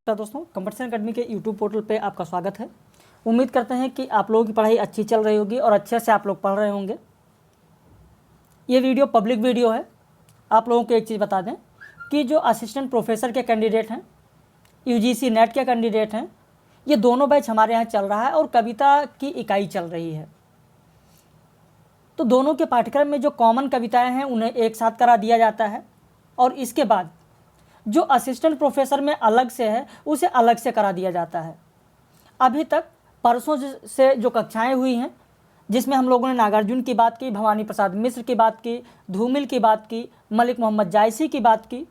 तो दोस्तों competition academy के यूट्यूब पोर्टल पे आपका स्वागत है। उम्मीद करते हैं कि आप लोगों की पढ़ाई अच्छी चल रही होगी और अच्छे से आप लोग पढ़ रहे होंगे। ये वीडियो पब्लिक वीडियो है। आप लोगों को एक चीज़ बता दें कि जो असिस्टेंट प्रोफेसर के कैंडिडेट हैं, यूजीसी नेट के कैंडिडेट हैं, ये दोनों बैच हमारे यहाँ चल रहा है और कविता की इकाई चल रही है। तो दोनों के पाठ्यक्रम में जो कॉमन कविताएँ हैं उन्हें एक साथ करा दिया जाता है और इसके बाद जो असिस्टेंट प्रोफेसर में अलग से है उसे अलग से करा दिया जाता है। अभी तक परसों से जो कक्षाएं हुई हैं, जिसमें हम लोगों ने नागार्जुन की बात की, भवानी प्रसाद मिश्र की बात की, धूमिल की बात की, मलिक मोहम्मद जायसी की बात की,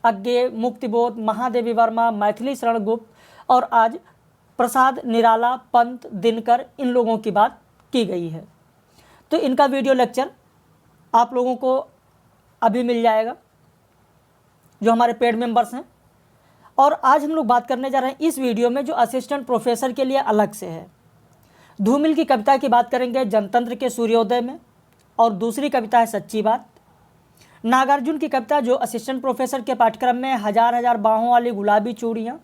अज्ञे, मुक्तिबोध, महादेवी वर्मा, मैथिली शरण गुप्त और आज प्रसाद निराला, पंत, दिनकर, इन लोगों की बात की गई है। तो इनका वीडियो लेक्चर आप लोगों को अभी मिल जाएगा जो हमारे पेड मेंबर्स हैं। और आज हम लोग बात करने जा रहे हैं इस वीडियो में जो असिस्टेंट प्रोफेसर के लिए अलग से है। धूमिल की कविता की बात करेंगे जनतंत्र के सूर्योदय में और दूसरी कविता है सच्ची बात। नागार्जुन की कविता जो असिस्टेंट प्रोफेसर के पाठ्यक्रम में हजार हजार बाहों वाली गुलाबी चूड़ियाँ।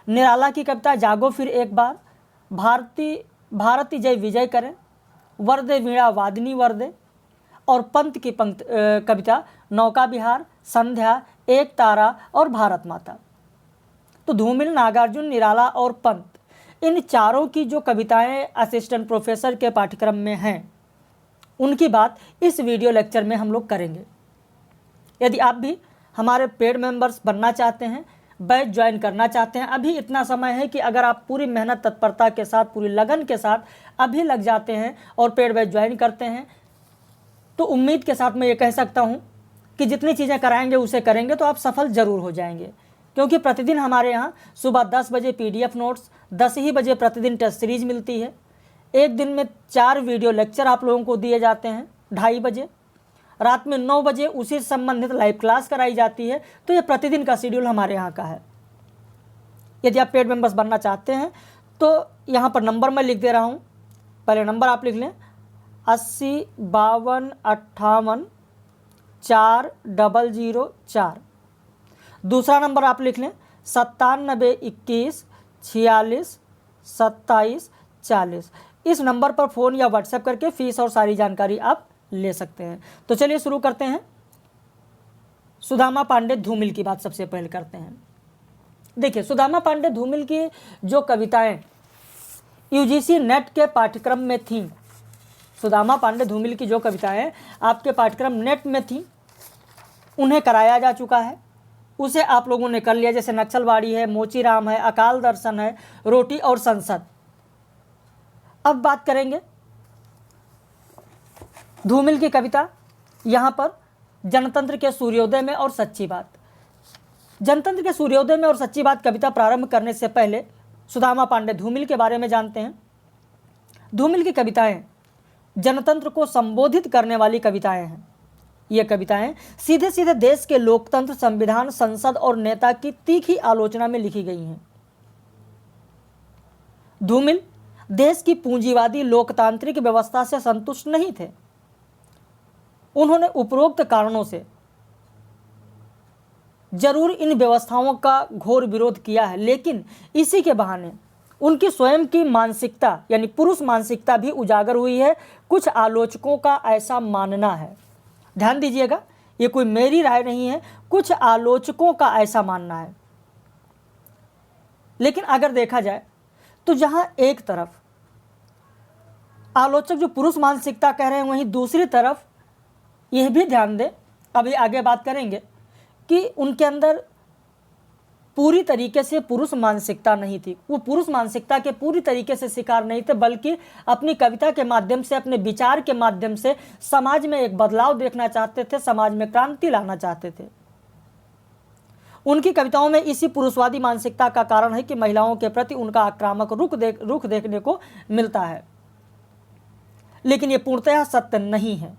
निराला की कविता जागो फिर एक बार, भारती जय विजय करें, वर्दे वीणा वादिनी वर्दे। और पंत की कविता नौका विहार, संध्या, एक तारा और भारत माता। तो धूमिल, नागार्जुन, निराला और पंत, इन चारों की जो कविताएं असिस्टेंट प्रोफेसर के पाठ्यक्रम में हैं उनकी बात इस वीडियो लेक्चर में हम लोग करेंगे। यदि आप भी हमारे पेड मेंबर्स बनना चाहते हैं, बैच ज्वाइन करना चाहते हैं, अभी इतना समय है कि अगर आप पूरी मेहनत तत्परता के साथ, पूरी लगन के साथ अभी लग जाते हैं और पेड बैच ज्वाइन करते हैं तो उम्मीद के साथ मैं ये कह सकता हूँ कि जितनी चीज़ें कराएंगे उसे करेंगे तो आप सफल ज़रूर हो जाएंगे। क्योंकि प्रतिदिन हमारे यहाँ सुबह 10 बजे PDF नोट्स, 10 ही बजे प्रतिदिन टेस्ट सीरीज मिलती है। एक दिन में 4 वीडियो लेक्चर आप लोगों को दिए जाते हैं 2:30 बजे। रात में 9 बजे उसी से संबंधित लाइव क्लास कराई जाती है। तो ये प्रतिदिन का शेड्यूल हमारे यहाँ का है। यदि आप पेड मेंबर्स बनना चाहते हैं तो यहाँ पर नंबर मैं लिख दे रहा हूँ। पहले नंबर आप लिख लें 80 52 58 4004। दूसरा नंबर आप लिख लें 97 21 46 27 40। इस नंबर पर फ़ोन या व्हाट्सएप करके फ़ीस और सारी जानकारी आप ले सकते हैं। तो चलिए शुरू करते हैं। सुदामा पांडे धूमिल की बात सबसे पहले करते हैं। देखिए, सुदामा पांडे धूमिल की जो कविताएं यूजीसी नेट के पाठ्यक्रम में थीं, सुदामा पांडे धूमिल की जो कविताएं आपके पाठ्यक्रम नेट में थी उन्हें कराया जा चुका है। उसे आप लोगों ने कर लिया। जैसे नक्सलवाड़ी है, मोचीराम है, अकाल दर्शन है, रोटी और संसद। अब बात करेंगे धूमिल की कविता यहाँ पर जनतंत्र के सूर्योदय में और सच्ची बात। जनतंत्र के सूर्योदय में और सच्ची बात कविता प्रारंभ करने से पहले सुदामा पांडे धूमिल के बारे में जानते हैं। धूमिल की कविताएं जनतंत्र को संबोधित करने वाली कविताएं हैं। ये कविताएं सीधे सीधे देश के लोकतंत्र, संविधान, संसद और नेता की तीखी आलोचना में लिखी गई हैं। धूमिल देश की पूंजीवादी लोकतांत्रिक व्यवस्था से संतुष्ट नहीं थे। उन्होंने उपरोक्त कारणों से जरूर इन व्यवस्थाओं का घोर विरोध किया है, लेकिन इसी के बहाने उनकी स्वयं की मानसिकता यानी पुरुष मानसिकता भी उजागर हुई है। कुछ आलोचकों का ऐसा मानना है, ध्यान दीजिएगा, ये कोई मेरी राय नहीं है, कुछ आलोचकों का ऐसा मानना है। लेकिन अगर देखा जाए तो जहां एक तरफ आलोचक जो पुरुष मानसिकता कह रहे हैं, वहीं दूसरी तरफ यह भी ध्यान दें, अभी आगे बात करेंगे, कि उनके अंदर पूरी तरीके से पुरुष मानसिकता नहीं थी। वो पुरुष मानसिकता के पूरी तरीके से शिकार नहीं थे, बल्कि अपनी कविता के माध्यम से, अपने विचार के माध्यम से समाज में एक बदलाव देखना चाहते थे, समाज में क्रांति लाना चाहते थे। उनकी कविताओं में इसी पुरुषवादी मानसिकता का कारण है कि महिलाओं के प्रति उनका आक्रामक रुख देखने को मिलता है। लेकिन ये पूर्णतः सत्य नहीं है।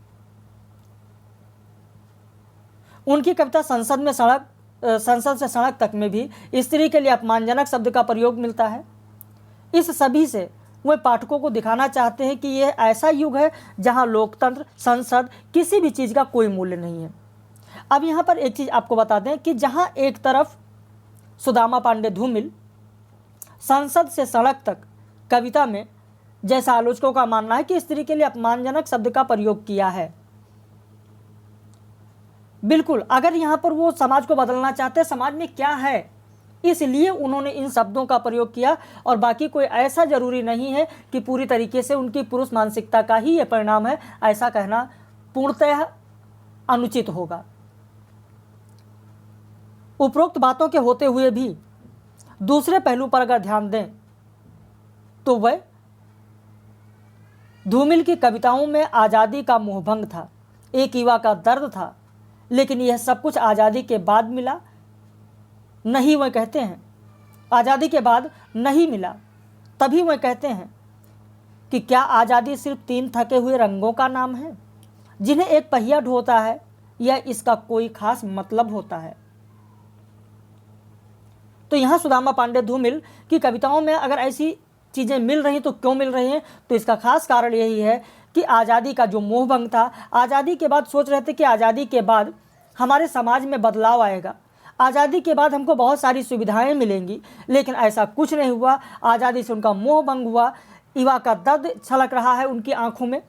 उनकी कविता संसद से सड़क तक में भी स्त्री के लिए अपमानजनक शब्द का प्रयोग मिलता है। इस सभी से वे पाठकों को दिखाना चाहते हैं कि यह ऐसा युग है जहां लोकतंत्र, संसद, किसी भी चीज़ का कोई मूल्य नहीं है। अब यहाँ पर एक चीज़ आपको बता दें कि जहाँ एक तरफ सुदामा पांडे धूमिल संसद से सड़क तक कविता में, जैसा आलोचकों का मानना है कि स्त्री के लिए अपमानजनक शब्द का प्रयोग किया है। बिल्कुल, अगर यहाँ पर वो समाज को बदलना चाहते हैं, समाज में क्या है, इसलिए उन्होंने इन शब्दों का प्रयोग किया, और बाकी कोई ऐसा जरूरी नहीं है कि पूरी तरीके से उनकी पुरुष मानसिकता का ही ये परिणाम है, ऐसा कहना पूर्णतः अनुचित होगा। उपरोक्त बातों के होते हुए भी दूसरे पहलू पर अगर ध्यान दें तो वह धूमिल की कविताओं में आज़ादी का मोहभंग था, एक युवा का दर्द था, लेकिन यह सब कुछ आज़ादी के बाद मिला नहीं, वह कहते हैं आज़ादी के बाद नहीं मिला। तभी वह कहते हैं कि क्या आज़ादी सिर्फ 3 थके हुए रंगों का नाम है जिन्हें एक पहिया ढोता है, या इसका कोई खास मतलब होता है। तो यहाँ सुदामा पांडे धूमिल की कविताओं में अगर ऐसी चीज़ें मिल रही तो क्यों मिल रही हैं, तो इसका खास कारण यही है कि आज़ादी का जो मोहभंग था, आज़ादी के बाद सोच रहे थे कि आज़ादी के बाद हमारे समाज में बदलाव आएगा, आज़ादी के बाद हमको बहुत सारी सुविधाएं मिलेंगी, लेकिन ऐसा कुछ नहीं हुआ। आज़ादी से उनका मोहभंग हुआ, युवा का दर्द छलक रहा है उनकी आंखों में,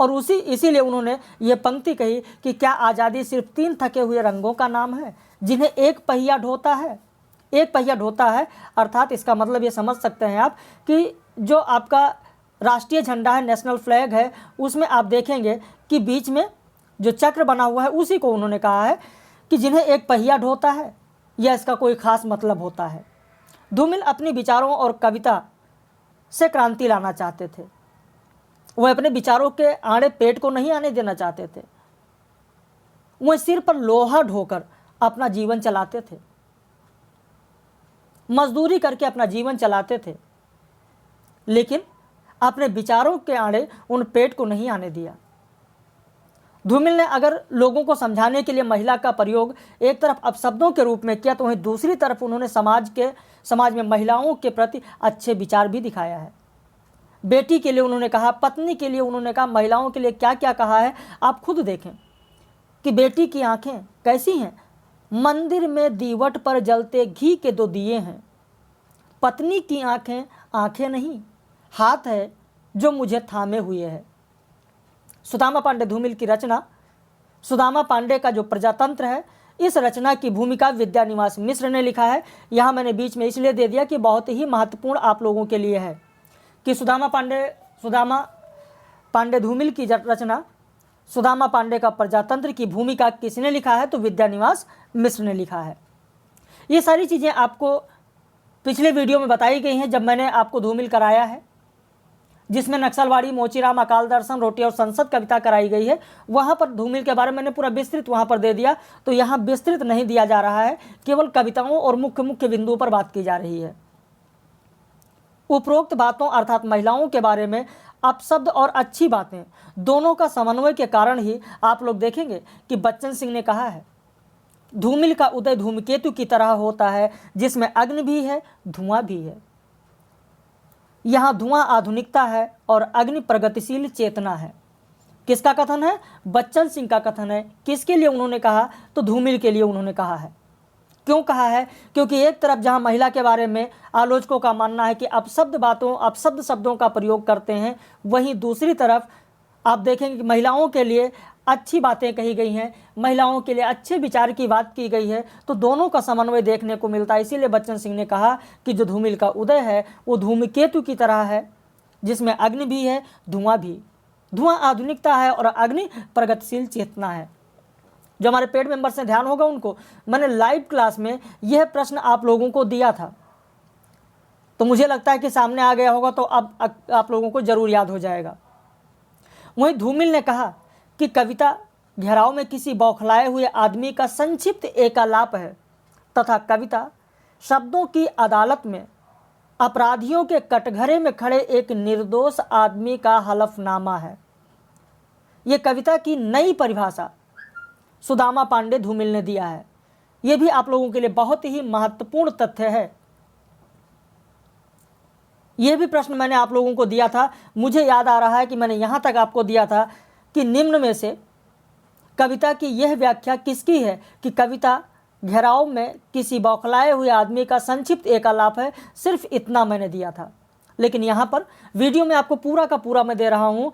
और इसीलिए उन्होंने ये पंक्ति कही कि क्या आज़ादी सिर्फ 3 थके हुए रंगों का नाम है जिन्हें एक पहिया ढोता है। एक पहिया ढोता है अर्थात इसका मतलब ये समझ सकते हैं आप कि जो आपका राष्ट्रीय झंडा है, नेशनल फ्लैग है, उसमें आप देखेंगे कि बीच में जो चक्र बना हुआ है उसी को उन्होंने कहा है कि जिन्हें एक पहिया ढोता है, या इसका कोई खास मतलब होता है। धूमिल अपने विचारों और कविता से क्रांति लाना चाहते थे। वह अपने विचारों के आड़े पेट को नहीं आने देना चाहते थे। वह सिर पर लोहा ढोकर अपना जीवन चलाते थे, मजदूरी करके अपना जीवन चलाते थे, लेकिन अपने विचारों के आड़े उन पेट को नहीं आने दिया। धूमिल ने अगर लोगों को समझाने के लिए महिला का प्रयोग एक तरफ अपशब्दों के रूप में किया, तो वहीं दूसरी तरफ उन्होंने समाज में महिलाओं के प्रति अच्छे विचार भी दिखाया है। बेटी के लिए उन्होंने कहा, पत्नी के लिए उन्होंने कहा, महिलाओं के लिए क्या क्या कहा है आप खुद देखें कि बेटी की आंखें कैसी हैं, मंदिर में दीवट पर जलते घी के 2 दिए हैं। पत्नी की आंखें आंखें नहीं, हाथ है जो मुझे थामे हुए है। सुदामा पांडे धूमिल की रचना सुदामा पांडे का जो प्रजातंत्र है, इस रचना की भूमिका विद्यानिवास मिश्र ने लिखा है। यहाँ मैंने बीच में इसलिए दे दिया कि बहुत ही महत्वपूर्ण आप लोगों के लिए है कि सुदामा पांडे धूमिल की रचना सुदामा पांडे का प्रजातंत्र की भूमिका किसने लिखा है, तो विद्यानिवास मिश्र ने लिखा है। ये सारी चीज़ें आपको पिछले वीडियो में बताई गई हैं जब मैंने आपको धूमिल कराया है, जिसमें नक्सलवाड़ी, मोचीराम, अकाल दर्शन, रोटी और संसद कविता कराई गई है। वहाँ पर धूमिल के बारे में मैंने पूरा विस्तृत वहाँ पर दे दिया, तो यहाँ विस्तृत नहीं दिया जा रहा है, केवल कविताओं और मुख्य बिंदुओं पर बात की जा रही है। उपरोक्त बातों अर्थात महिलाओं के बारे में अपशब्द और अच्छी बातें दोनों का समन्वय के कारण ही आप लोग देखेंगे कि बच्चन सिंह ने कहा है, धूमिल का उदय धूमकेतु की तरह होता है जिसमें अग्नि भी है, धुआं भी है। यहाँ धुआं आधुनिकता है और अग्नि प्रगतिशील चेतना है। किसका कथन है? बच्चन सिंह का कथन है। किसके लिए उन्होंने कहा? तो धूमिल के लिए उन्होंने कहा है। क्यों कहा है? क्योंकि एक तरफ जहाँ महिला के बारे में आलोचकों का मानना है कि अपशब्द शब्दों का प्रयोग करते हैं, वहीं दूसरी तरफ आप देखेंगे कि महिलाओं के लिए अच्छी बातें कही गई हैं, महिलाओं के लिए अच्छे विचार की बात की गई है, तो दोनों का समन्वय देखने को मिलता है। इसीलिए बच्चन सिंह ने कहा कि जो धूमिल का उदय है वो धूमकेतु की तरह है जिसमें अग्नि भी है, धुआं भी। धुआं आधुनिकता है और अग्नि प्रगतिशील चेतना है। जो हमारे पेड मेंबर्स से ध्यान होगा उनको मैंने लाइव क्लास में यह प्रश्न आप लोगों को दिया था, तो मुझे लगता है कि सामने आ गया होगा, तो अब आप लोगों को जरूर याद हो जाएगा। वहीं धूमिल ने कहा कि कविता घेराव में किसी बौखलाए हुए आदमी का संक्षिप्त एकालाप है तथा कविता शब्दों की अदालत में अपराधियों के कटघरे में खड़े एक निर्दोष आदमी का हलफनामा है। ये कविता की नई परिभाषा सुदामा पांडे धूमिल ने दिया है। ये भी आप लोगों के लिए बहुत ही महत्वपूर्ण तथ्य है। यह भी प्रश्न मैंने आप लोगों को दिया था, मुझे याद आ रहा है कि मैंने यहाँ तक आपको दिया था कि निम्न में से कविता की यह व्याख्या किसकी है कि कविता घेराव में किसी बौखलाए हुए आदमी का संक्षिप्त एक आलाप है, सिर्फ इतना मैंने दिया था। लेकिन यहाँ पर वीडियो में आपको पूरा का पूरा मैं दे रहा हूँ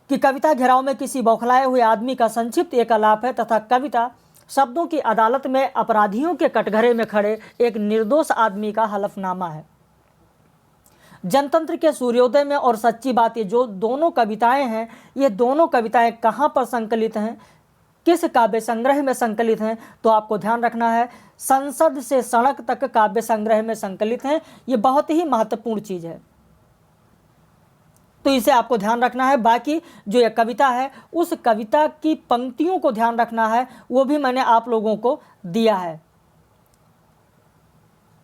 कि कविता घेराव में किसी बौखलाए हुए आदमी का संक्षिप्त एक आलाप है तथा कविता शब्दों की अदालत में अपराधियों के कटघरे में खड़े एक निर्दोष आदमी का हलफनामा है। जनतंत्र के सूर्योदय में और सच्ची बात ये जो दोनों कविताएं हैं, ये दोनों कविताएं कहाँ पर संकलित हैं, किस काव्य संग्रह में संकलित हैं, तो आपको ध्यान रखना है संसद से सड़क तक काव्य संग्रह में संकलित हैं। ये बहुत ही महत्वपूर्ण चीज़ है, तो इसे आपको ध्यान रखना है। बाकी जो ये कविता है उस कविता की पंक्तियों को ध्यान रखना है, वो भी मैंने आप लोगों को दिया है।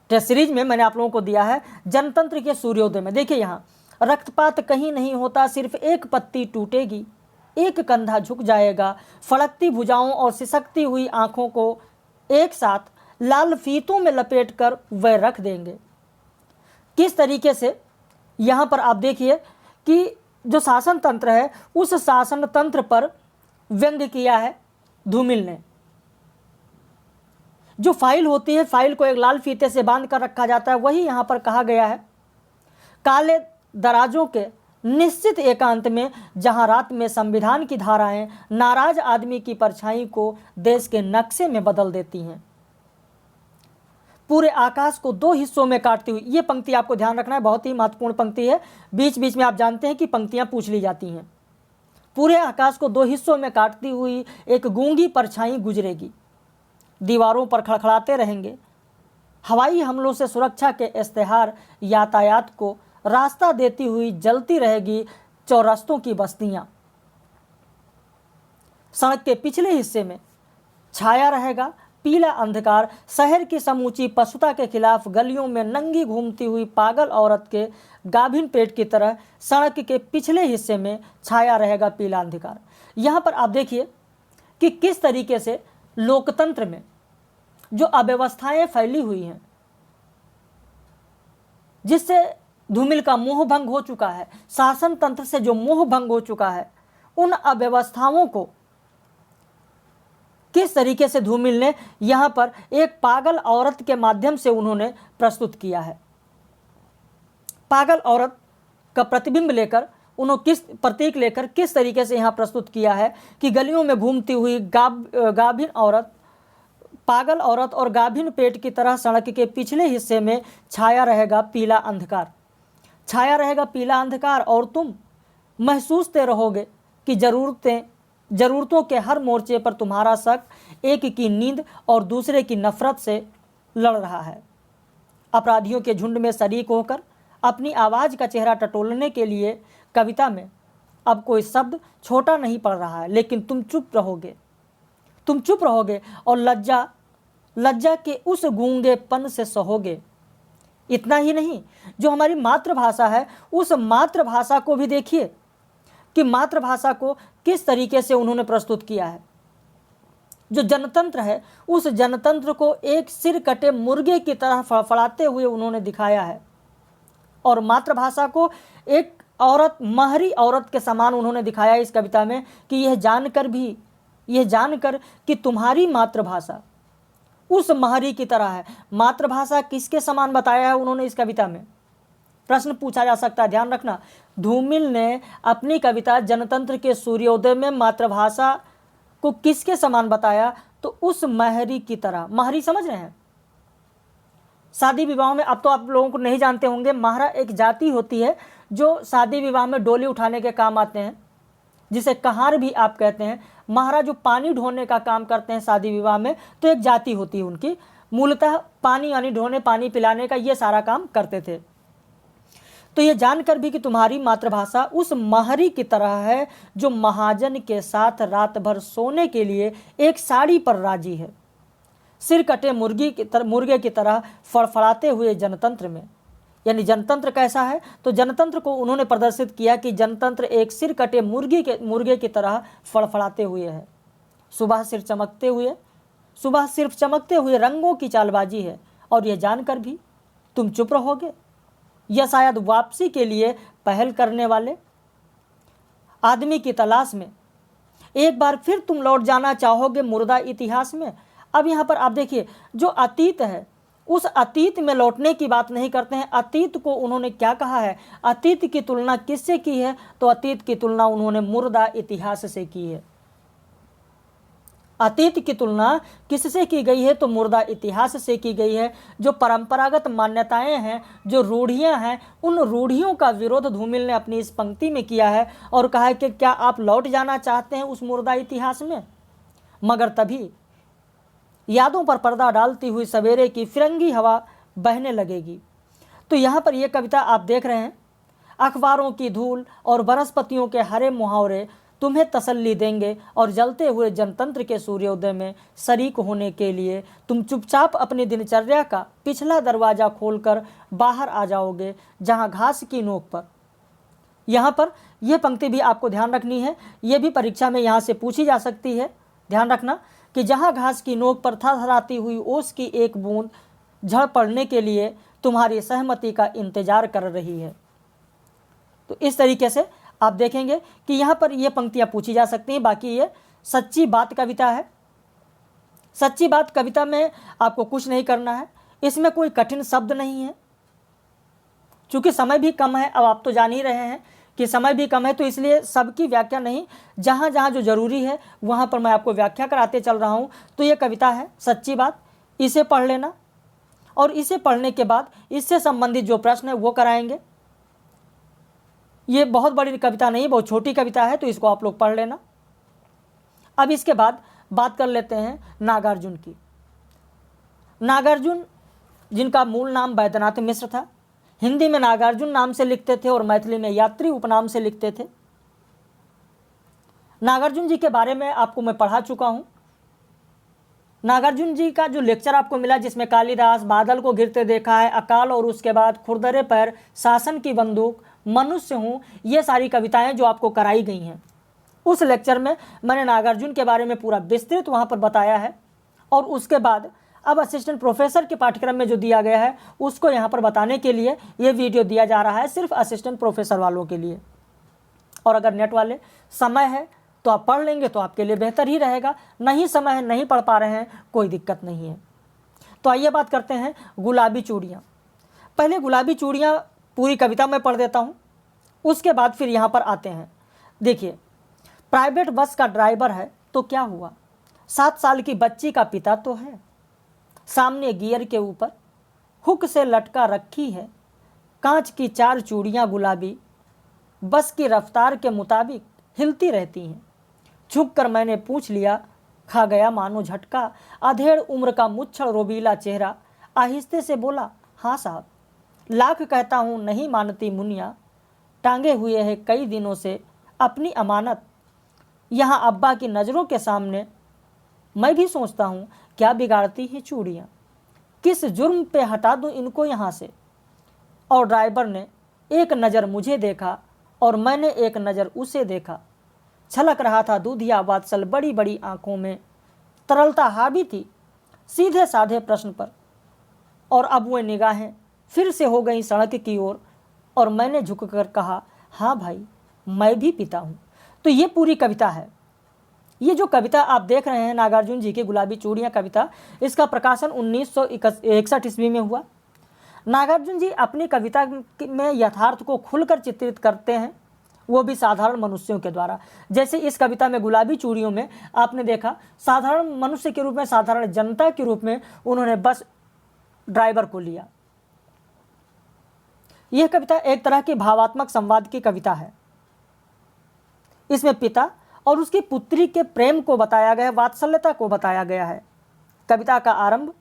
टेस्ट सीरीज में मैंने आप लोगों को दिया है जनतंत्र के सूर्योदय में। देखिए यहाँ, रक्तपात कहीं नहीं होता, सिर्फ एक पत्ती टूटेगी, एक कंधा झुक जाएगा, फड़कती भुजाओं और सिसकती हुई आंखों को एक साथ लाल फीतों में लपेटकर वह रख देंगे। किस तरीके से यहाँ पर आप देखिए कि जो शासन तंत्र है उस शासन तंत्र पर व्यंग्य किया है धूमिल ने। जो फाइल होती है, फाइल को एक लाल फीते से बांध कर रखा जाता है, वही यहाँ पर कहा गया है। काले दराजों के निश्चित एकांत में, जहाँ रात में संविधान की धाराएं नाराज आदमी की परछाई को देश के नक्शे में बदल देती हैं। पूरे आकाश को दो हिस्सों में काटती हुई, ये पंक्ति आपको ध्यान रखना है, बहुत ही महत्वपूर्ण पंक्ति है। बीच बीच में आप जानते हैं कि पंक्तियां पूछ ली जाती हैं। पूरे आकाश को दो हिस्सों में काटती हुई एक गूंगी परछाई गुजरेगी, दीवारों पर खड़खड़ाते रहेंगे हवाई हमलों से सुरक्षा के इश्तेहार, यातायात को रास्ता देती हुई जलती रहेगी चौरस्तों की बस्तियां। सड़क के पिछले हिस्से में छाया रहेगा पीला अंधकार, शहर की समूची पशुता के खिलाफ गलियों में नंगी घूमती हुई पागल औरत के गाभिन पेट की तरह सड़क के पिछले हिस्से में छाया रहेगा पीला अंधकार। यहाँ पर आप देखिए कि किस तरीके से लोकतंत्र में जो अव्यवस्थाएं फैली हुई हैं, जिससे धूमिल का मोह भंग हो चुका है, शासन तंत्र से जो मोह भंग हो चुका है, उन अव्यवस्थाओं को किस तरीके से धूमिल ने यहाँ पर एक पागल औरत के माध्यम से उन्होंने प्रस्तुत किया है। पागल औरत का प्रतिबिंब लेकर उन्होंने किस प्रतीक लेकर किस तरीके से यहाँ प्रस्तुत किया है कि गलियों में घूमती हुई गाभिन औरत, पागल औरत और गाभिन पेट की तरह सड़क के पिछले हिस्से में छाया रहेगा पीला अंधकार, छाया रहेगा पीला अंधकार, और तुम महसूसते रहोगे कि ज़रूरतों के हर मोर्चे पर तुम्हारा शक एक की नींद और दूसरे की नफरत से लड़ रहा है। अपराधियों के झुंड में शरीक होकर अपनी आवाज़ का चेहरा टटोलने के लिए कविता में अब कोई शब्द छोटा नहीं पड़ रहा है, लेकिन तुम चुप रहोगे और लज्जा के उस गूंगेपन से सहोगे। इतना ही नहीं, जो हमारी मातृभाषा है उस मातृभाषा को भी देखिए कि मातृभाषा को किस तरीके से उन्होंने प्रस्तुत किया है। जो जनतंत्र है उस जनतंत्र को एक सिर कटे मुर्गे की तरह फड़फड़ाते हुए उन्होंने दिखाया है, और मातृभाषा को एक औरत, महरी औरत के समान उन्होंने दिखाया इस कविता में कि यह जानकर कि तुम्हारी मातृभाषा उस महरी की तरह है। मातृभाषा किसके समान बताया है उन्होंने इस कविता में? प्रश्न पूछा जा सकता है, ध्यान रखना। धूमिल ने अपनी कविता जनतंत्र के सूर्योदय में मातृभाषा को किसके समान बताया? तो उस महरी की तरह। महरी समझ रहे हैं? शादी विवाह में, अब तो आप लोगों को नहीं जानते होंगे, महरा एक जाति होती है जो शादी विवाह में डोली उठाने के काम आते हैं, जिसे कहार भी आप कहते हैं। महरा जो पानी ढोने का काम करते हैं शादी विवाह में, तो एक जाति होती है उनकी, मूलतः पानी यानी ढोने, पानी पिलाने का ये सारा काम करते थे। तो ये जानकर भी कि तुम्हारी मातृभाषा उस महरी की तरह है जो महाजन के साथ रात भर सोने के लिए एक साड़ी पर राजी है, सिर कटे मुर्गे की तरह फड़फड़ाते हुए जनतंत्र में। यानी जनतंत्र कैसा है? तो जनतंत्र को उन्होंने प्रदर्शित किया कि जनतंत्र एक सिर कटे मुर्गे की तरह फड़फड़ाते हुए है। सुबह सिर्फ चमकते हुए रंगों की चालबाजी है, और यह जानकर भी तुम चुप रहोगे। यह शायद वापसी के लिए पहल करने वाले आदमी की तलाश में एक बार फिर तुम लौट जाना चाहोगे मुर्दा इतिहास में। अब यहाँ पर आप देखिए, जो अतीत है उस अतीत में लौटने की बात नहीं करते हैं। अतीत को उन्होंने क्या कहा है, अतीत की तुलना किससे की है, तो अतीत की तुलना उन्होंने मुर्दा इतिहास से की है। अतीत की तुलना किससे की गई है, तो मुर्दा इतिहास से की गई है। जो परंपरागत मान्यताएं हैं, जो रूढ़ियां हैं, उन रूढ़ियों का विरोध धूमिल ने अपनी इस पंक्ति में किया है और कहा है कि क्या आप लौट जाना चाहते हैं उस मुर्दा इतिहास में, मगर तभी यादों पर पर्दा डालती हुई सवेरे की फिरंगी हवा बहने लगेगी। तो यहाँ पर यह कविता आप देख रहे हैं, अखबारों की धूल और वनस्पतियों के हरे मुहावरे तुम्हें तसल्ली देंगे और जलते हुए जनतंत्र के सूर्योदय में शरीक होने के लिए तुम चुपचाप अपनी दिनचर्या का पिछला दरवाज़ा खोलकर बाहर आ जाओगे, जहाँ घास की नोक पर। यहाँ पर यह पंक्ति भी आपको ध्यान रखनी है, यह भी परीक्षा में यहाँ से पूछी जा सकती है। ध्यान रखना कि जहाँ घास की नोक पर थरथराती हुई ओस की एक बूंद झड़ पड़ने के लिए तुम्हारी सहमति का इंतजार कर रही है। तो इस तरीके से आप देखेंगे कि यहाँ पर ये पंक्तियाँ पूछी जा सकती हैं। बाकी ये सच्ची बात कविता है। सच्ची बात कविता में आपको कुछ नहीं करना है, इसमें कोई कठिन शब्द नहीं है। चूँकि समय भी कम है, अब आप तो जान ही रहे हैं कि समय भी कम है, तो इसलिए सबकी व्याख्या नहीं, जहाँ जहाँ जो ज़रूरी है वहाँ पर मैं आपको व्याख्या कराते चल रहा हूँ। तो ये कविता है सच्ची बात, इसे पढ़ लेना और इसे पढ़ने के बाद इससे संबंधित जो प्रश्न है वो कराएंगे। ये बहुत बड़ी कविता नहीं, बहुत छोटी कविता है, तो इसको आप लोग पढ़ लेना। अब इसके बाद बात कर लेते हैं नागार्जुन की। नागार्जुन, जिनका मूल नाम बैद्यनाथ मिश्र था, हिंदी में नागार्जुन नाम से लिखते थे और मैथिली में यात्री उपनाम से लिखते थे। नागार्जुन जी के बारे में आपको मैं पढ़ा चुका हूँ। नागार्जुन जी का जो लेक्चर आपको मिला, जिसमें कालिदास, बादल को गिरते देखा है, अकाल और उसके बाद, खुरदरे पैर, शासन की बंदूक, मनुष्य हूँ, ये सारी कविताएं जो आपको कराई गई हैं, उस लेक्चर में मैंने नागार्जुन के बारे में पूरा विस्तृत वहाँ पर बताया है। और उसके बाद अब असिस्टेंट प्रोफेसर के पाठ्यक्रम में जो दिया गया है उसको यहाँ पर बताने के लिए ये वीडियो दिया जा रहा है, सिर्फ असिस्टेंट प्रोफेसर वालों के लिए। और अगर नेट वाले समय है तो आप पढ़ लेंगे तो आपके लिए बेहतर ही रहेगा, नहीं समय है, नहीं पढ़ पा रहे हैं, कोई दिक्कत नहीं है। तो आइए बात करते हैं गुलाबी चूड़ियाँ। पहले गुलाबी चूड़ियाँ पूरी कविता में पढ़ देता हूँ, उसके बाद फिर यहाँ पर आते हैं। देखिए, प्राइवेट बस का ड्राइवर है तो क्या हुआ, 7 साल की बच्ची का पिता तो है, सामने गियर के ऊपर हुक से लटका रखी है कांच की 4 चूड़ियाँ गुलाबी, बस की रफ्तार के मुताबिक हिलती रहती हैं। झुक कर मैंने पूछ लिया, खा गया मानो झटका, अधेड़ उम्र का मुच्छड़ रोबीला चेहरा, आहिस्ते से बोला, हाँ साहब। लाख कहता हूँ नहीं मानती मुनिया, टांगे हुए है कई दिनों से अपनी अमानत, यहाँ अब्बा की नज़रों के सामने मैं भी सोचता हूँ क्या बिगाड़ती हैं चूड़ियाँ, किस जुर्म पे हटा दूँ इनको यहाँ से। और ड्राइवर ने एक नज़र मुझे देखा और मैंने एक नज़र उसे देखा, छलक रहा था दूधिया वात्सल बड़ी बड़ी आंखों में, तरलता हावी थी सीधे साधे प्रश्न पर। और अब वो निगाहें फिर से हो गई सड़क की ओर और मैंने झुककर कहा, हाँ भाई मैं भी पिता हूँ। तो ये पूरी कविता है। ये जो कविता आप देख रहे हैं नागार्जुन जी की गुलाबी चूड़ियाँ कविता, इसका प्रकाशन 1961 ईस्वी में हुआ। नागार्जुन जी अपनी कविता में यथार्थ को खुलकर चित्रित करते हैं, वो भी साधारण मनुष्यों के द्वारा। जैसे इस कविता में गुलाबी चूड़ियों में आपने देखा, साधारण मनुष्य के रूप में, साधारण जनता के रूप में उन्होंने बस ड्राइवर को लिया। यह कविता एक तरह की भावात्मक संवाद की कविता है। इसमें पिता और उसकी पुत्री के प्रेम को बताया गया, वात्सल्यता को बताया गया है। कविता का आरंभ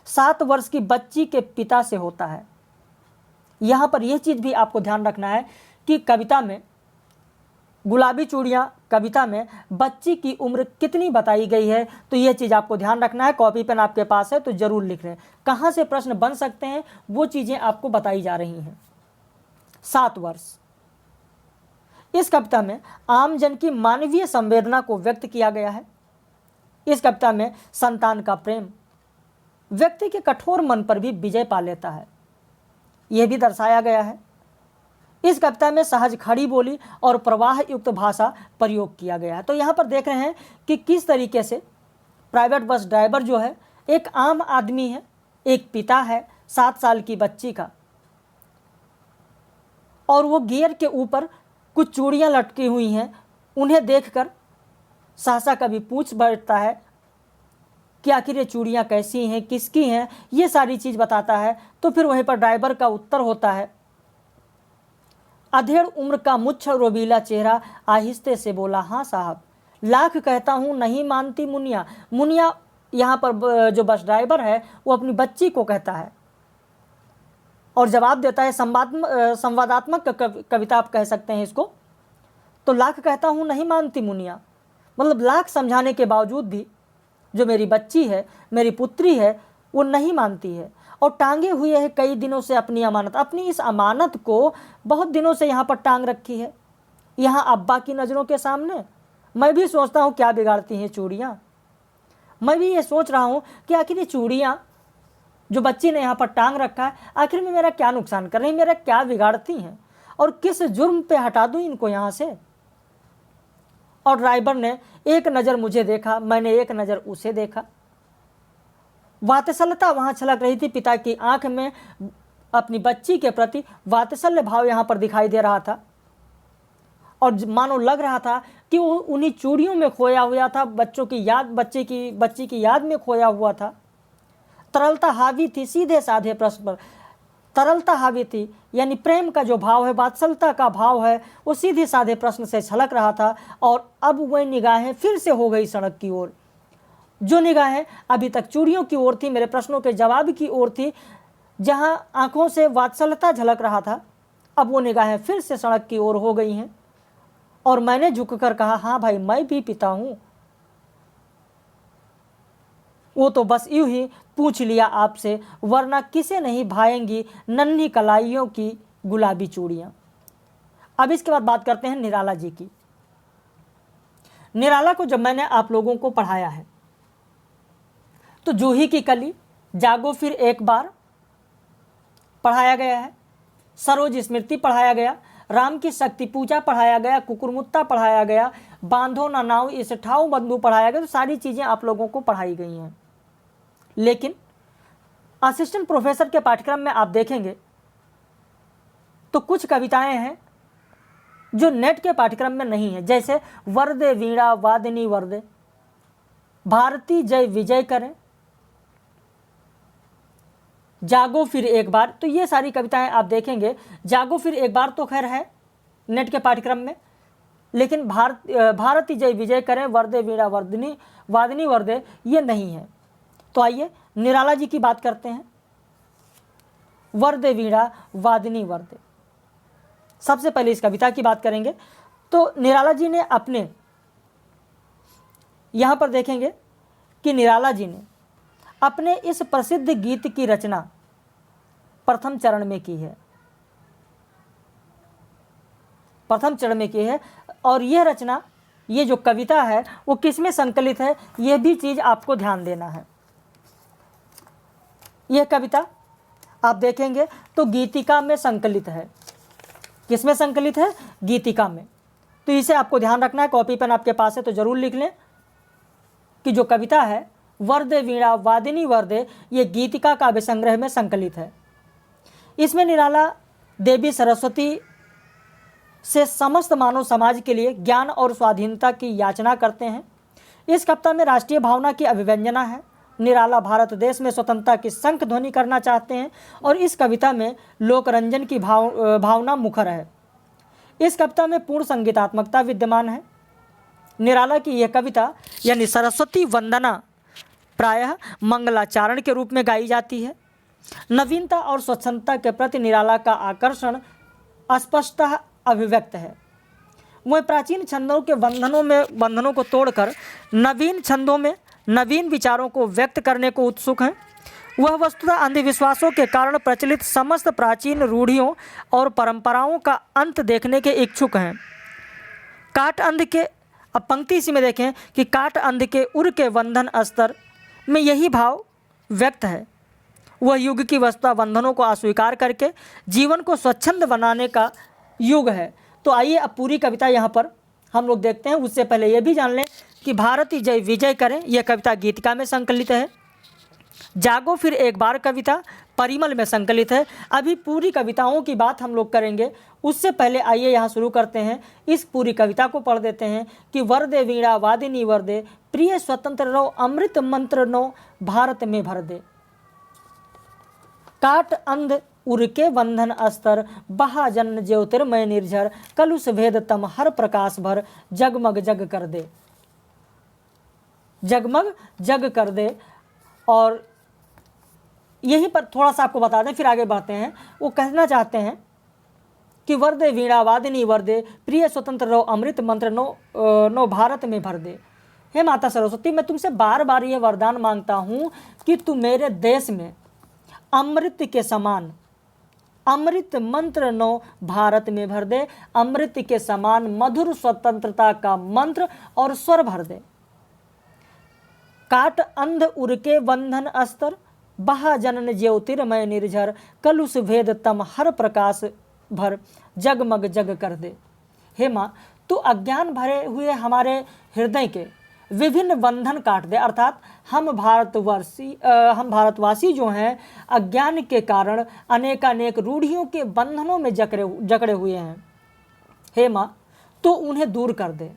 7 वर्ष की बच्ची के पिता से होता है। यहाँ पर यह चीज़ भी आपको ध्यान रखना है कि कविता में, गुलाबी चूड़ियाँ कविता में बच्ची की उम्र कितनी बताई गई है, तो यह चीज़ आपको ध्यान रखना है। कॉपी पेन आपके पास है तो ज़रूर लिख लें, कहाँ से प्रश्न बन सकते हैं वो चीज़ें आपको बताई जा रही हैं। 7 वर्ष। इस कविता में आम जन की मानवीय संवेदना को व्यक्त किया गया है। इस कविता में संतान का प्रेम व्यक्ति के कठोर मन पर भी विजय पा लेता है, यह भी दर्शाया गया है। इस कविता में सहज खड़ी बोली और प्रवाह युक्त भाषा प्रयोग किया गया है। तो यहाँ पर देख रहे हैं कि किस तरीके से प्राइवेट बस ड्राइवर जो है एक आम आदमी है, एक पिता है 7 साल की बच्ची का, और वो गियर के ऊपर कुछ चूड़ियाँ लटकी हुई हैं। उन्हें देखकर सहसा कभी पूछ बैठता है कि आखिर ये चूड़ियाँ कैसी हैं, किसकी हैं, ये सारी चीज़ बताता है। तो फिर वहीं पर ड्राइवर का उत्तर होता है। अधेड़ उम्र का मुच्छ रोबीला चेहरा आहिस्ते से बोला, हाँ साहब, लाख कहता हूँ नहीं मानती मुनिया। मुनिया यहाँ पर जो बस ड्राइवर है वो अपनी बच्ची को कहता है और जवाब देता है संवादात्मक कविता आप कह सकते हैं इसको। तो लाख कहता हूँ नहीं मानती मुनिया, मतलब लाख समझाने के बावजूद भी जो मेरी बच्ची है, मेरी पुत्री है, वो नहीं मानती है और टांगे हुए है कई दिनों से अपनी अमानत। अपनी इस अमानत को बहुत दिनों से यहाँ पर टांग रखी है, यहाँ अब्बा की नज़रों के सामने। मैं भी सोचता हूँ क्या बिगाड़ती हैं चूड़ियाँ। मैं भी ये सोच रहा हूँ कि आखिर ये चूड़ियाँ जो बच्ची ने यहाँ पर टांग रखा है, आखिर में मेरा क्या नुकसान कर रही है, मेरा क्या बिगाड़ती हैं और किस जुर्म पे हटा दूँ इनको यहाँ से। और ड्राइवर ने एक नज़र मुझे देखा, मैंने एक नज़र उसे देखा। वात्सल्यता वहाँ छलक रही थी। पिता की आंख में अपनी बच्ची के प्रति वात्सल्य भाव यहाँ पर दिखाई दे रहा था और मानो लग रहा था कि वो उन्हीं चूड़ियों में खोया हुआ था, बच्ची की याद में खोया हुआ था। तरलता हावी थी सीधे साधे प्रश्न पर। तरलता हावी थी यानी प्रेम का जो भाव है, वात्सल्यता का भाव है, वो सीधे साधे प्रश्न से छलक रहा था। और अब वह निगाहें फिर से हो गई सड़क की ओर। जो निगाहें अभी तक चूड़ियों की ओर थी, मेरे प्रश्नों के जवाब की ओर थी, जहां आंखों से वात्सल्यता झलक रहा था, अब वो निगाहें फिर से सड़क की ओर हो गई हैं। और मैंने झुककर कहा, हाँ भाई, मैं भी पिता हूं। वो तो बस यूं ही पूछ लिया आपसे, वरना किसे नहीं भाएंगी नन्ही कलाइयों की गुलाबी चूड़ियां। अब इसके बाद बात करते हैं निराला जी की। निराला को जब मैंने आप लोगों को पढ़ाया है तो जूही की कली, जागो फिर एक बार पढ़ाया गया है, सरोज स्मृति पढ़ाया गया, राम की शक्ति पूजा पढ़ाया गया, कुकुरमुत्ता पढ़ाया गया, बांधो ना नाव इस ठाऊ बंधु पढ़ाया गया। तो सारी चीज़ें आप लोगों को पढ़ाई गई हैं। लेकिन असिस्टेंट प्रोफेसर के पाठ्यक्रम में आप देखेंगे तो कुछ कविताएं हैं जो नेट के पाठ्यक्रम में नहीं है, जैसे वरदे वीणा वादिनी वरदे, भारती जय विजय करें, जागो फिर एक बार। तो ये सारी कविताएं आप देखेंगे। जागो फिर एक बार तो खैर है नेट के पाठ्यक्रम में, लेकिन भारती जय विजय करें, वरदे वीणा वादिनी वरदे, ये नहीं है। तो आइए निराला जी की बात करते हैं। वरदे वीणा वादिनी वरदे, सबसे पहले इस कविता की बात करेंगे। तो निराला जी ने अपने यहाँ पर देखेंगे कि निराला जी ने अपने इस प्रसिद्ध गीत की रचना प्रथम चरण में की है, प्रथम चरण में की है। और यह रचना, ये जो कविता है वो किस में संकलित है, यह भी चीज़ आपको ध्यान देना है। यह कविता आप देखेंगे तो गीतिका में संकलित है। किस में संकलित है? गीतिका में। तो इसे आपको ध्यान रखना है, कॉपी पेन आपके पास है तो ज़रूर लिख लें कि जो कविता है वरदे वीणा वादिनी वरदे, ये गीतिका काव्य संग्रह में संकलित है। इसमें निराला देवी सरस्वती से समस्त मानव समाज के लिए ज्ञान और स्वाधीनता की याचना करते हैं। इस कविता में राष्ट्रीय भावना की अभिव्यंजना है। निराला भारत देश में स्वतंत्रता की शंख ध्वनि करना चाहते हैं और इस कविता में लोकरंजन की भावना मुखर है। इस कविता में पूर्ण संगीतात्मकता विद्यमान है। निराला की यह कविता यानी सरस्वती वंदना प्रायः मंगलाचरण के रूप में गाई जाती है। नवीनता और स्वच्छंदता के प्रति निराला का आकर्षण स्पष्टतः अभिव्यक्त है। वह प्राचीन छंदों के बंधनों को तोड़कर नवीन छंदों में नवीन विचारों को व्यक्त करने को उत्सुक हैं। वह वस्तुतः अंधविश्वासों के कारण प्रचलित समस्त प्राचीन रूढ़ियों और परंपराओं का अंत देखने के इच्छुक हैं। काट अंध के, अब पंक्ति इसी में देखें कि काट अंध के उर के बंधन स्तर में यही भाव व्यक्त है। वह युग की वस्तुतः बंधनों को अस्वीकार करके जीवन को स्वच्छंद बनाने का युग है। तो आइए अब पूरी कविता यहाँ पर हम लोग देखते हैं। उससे पहले ये भी जान लें कि भारती जय विजय करें यह कविता गीतिका में संकलित है। जागो फिर एक बार कविता परिमल में संकलित है। अभी पूरी कविताओं की बात हम लोग करेंगे, उससे पहले आइए यहाँ शुरू करते हैं। इस पूरी कविता को पढ़ देते हैं कि वरदे वीणा वादिनी वरदे, प्रिय स्वतंत्र रहो अमृत मंत्र नो, भारत में भर दे। काट अंध उरके बंधन अस्तर, बहा जन ज्योतिर्मय निर्झर, कलुष भेद तम हर प्रकाश भर, जगमग जग कर दे। जगमग जग कर दे। और यहीं पर थोड़ा सा आपको बता दें, फिर आगे बढ़ते हैं। वो कहना चाहते हैं कि वरदे वीणा वादिनी वरदे, प्रिय स्वतंत्र रहो अमृत मंत्र नो भारत में भर दे। हे माता सरस्वती, मैं तुमसे बार बार ये वरदान मांगता हूँ कि तू मेरे देश में अमृत के समान अमृत मंत्र नो भारत में भर दे। अमृत के समान मधुर स्वतंत्रता का मंत्र और स्वर भर दे। काट अंध उरके बंधन अस्तर, बहा जनन ज्योतिर्मय निर्झर, कलुष भेद तम हर प्रकाश भर, जगमग जग कर दे। हे माँ, तू अज्ञान भरे हुए हमारे हृदय के विभिन्न बंधन काट दे। अर्थात हम भारतवासी जो हैं अज्ञान के कारण अनेकानेक रूढ़ियों के बंधनों में जकड़े हुए हैं। हे माँ, तो उन्हें दूर कर दे।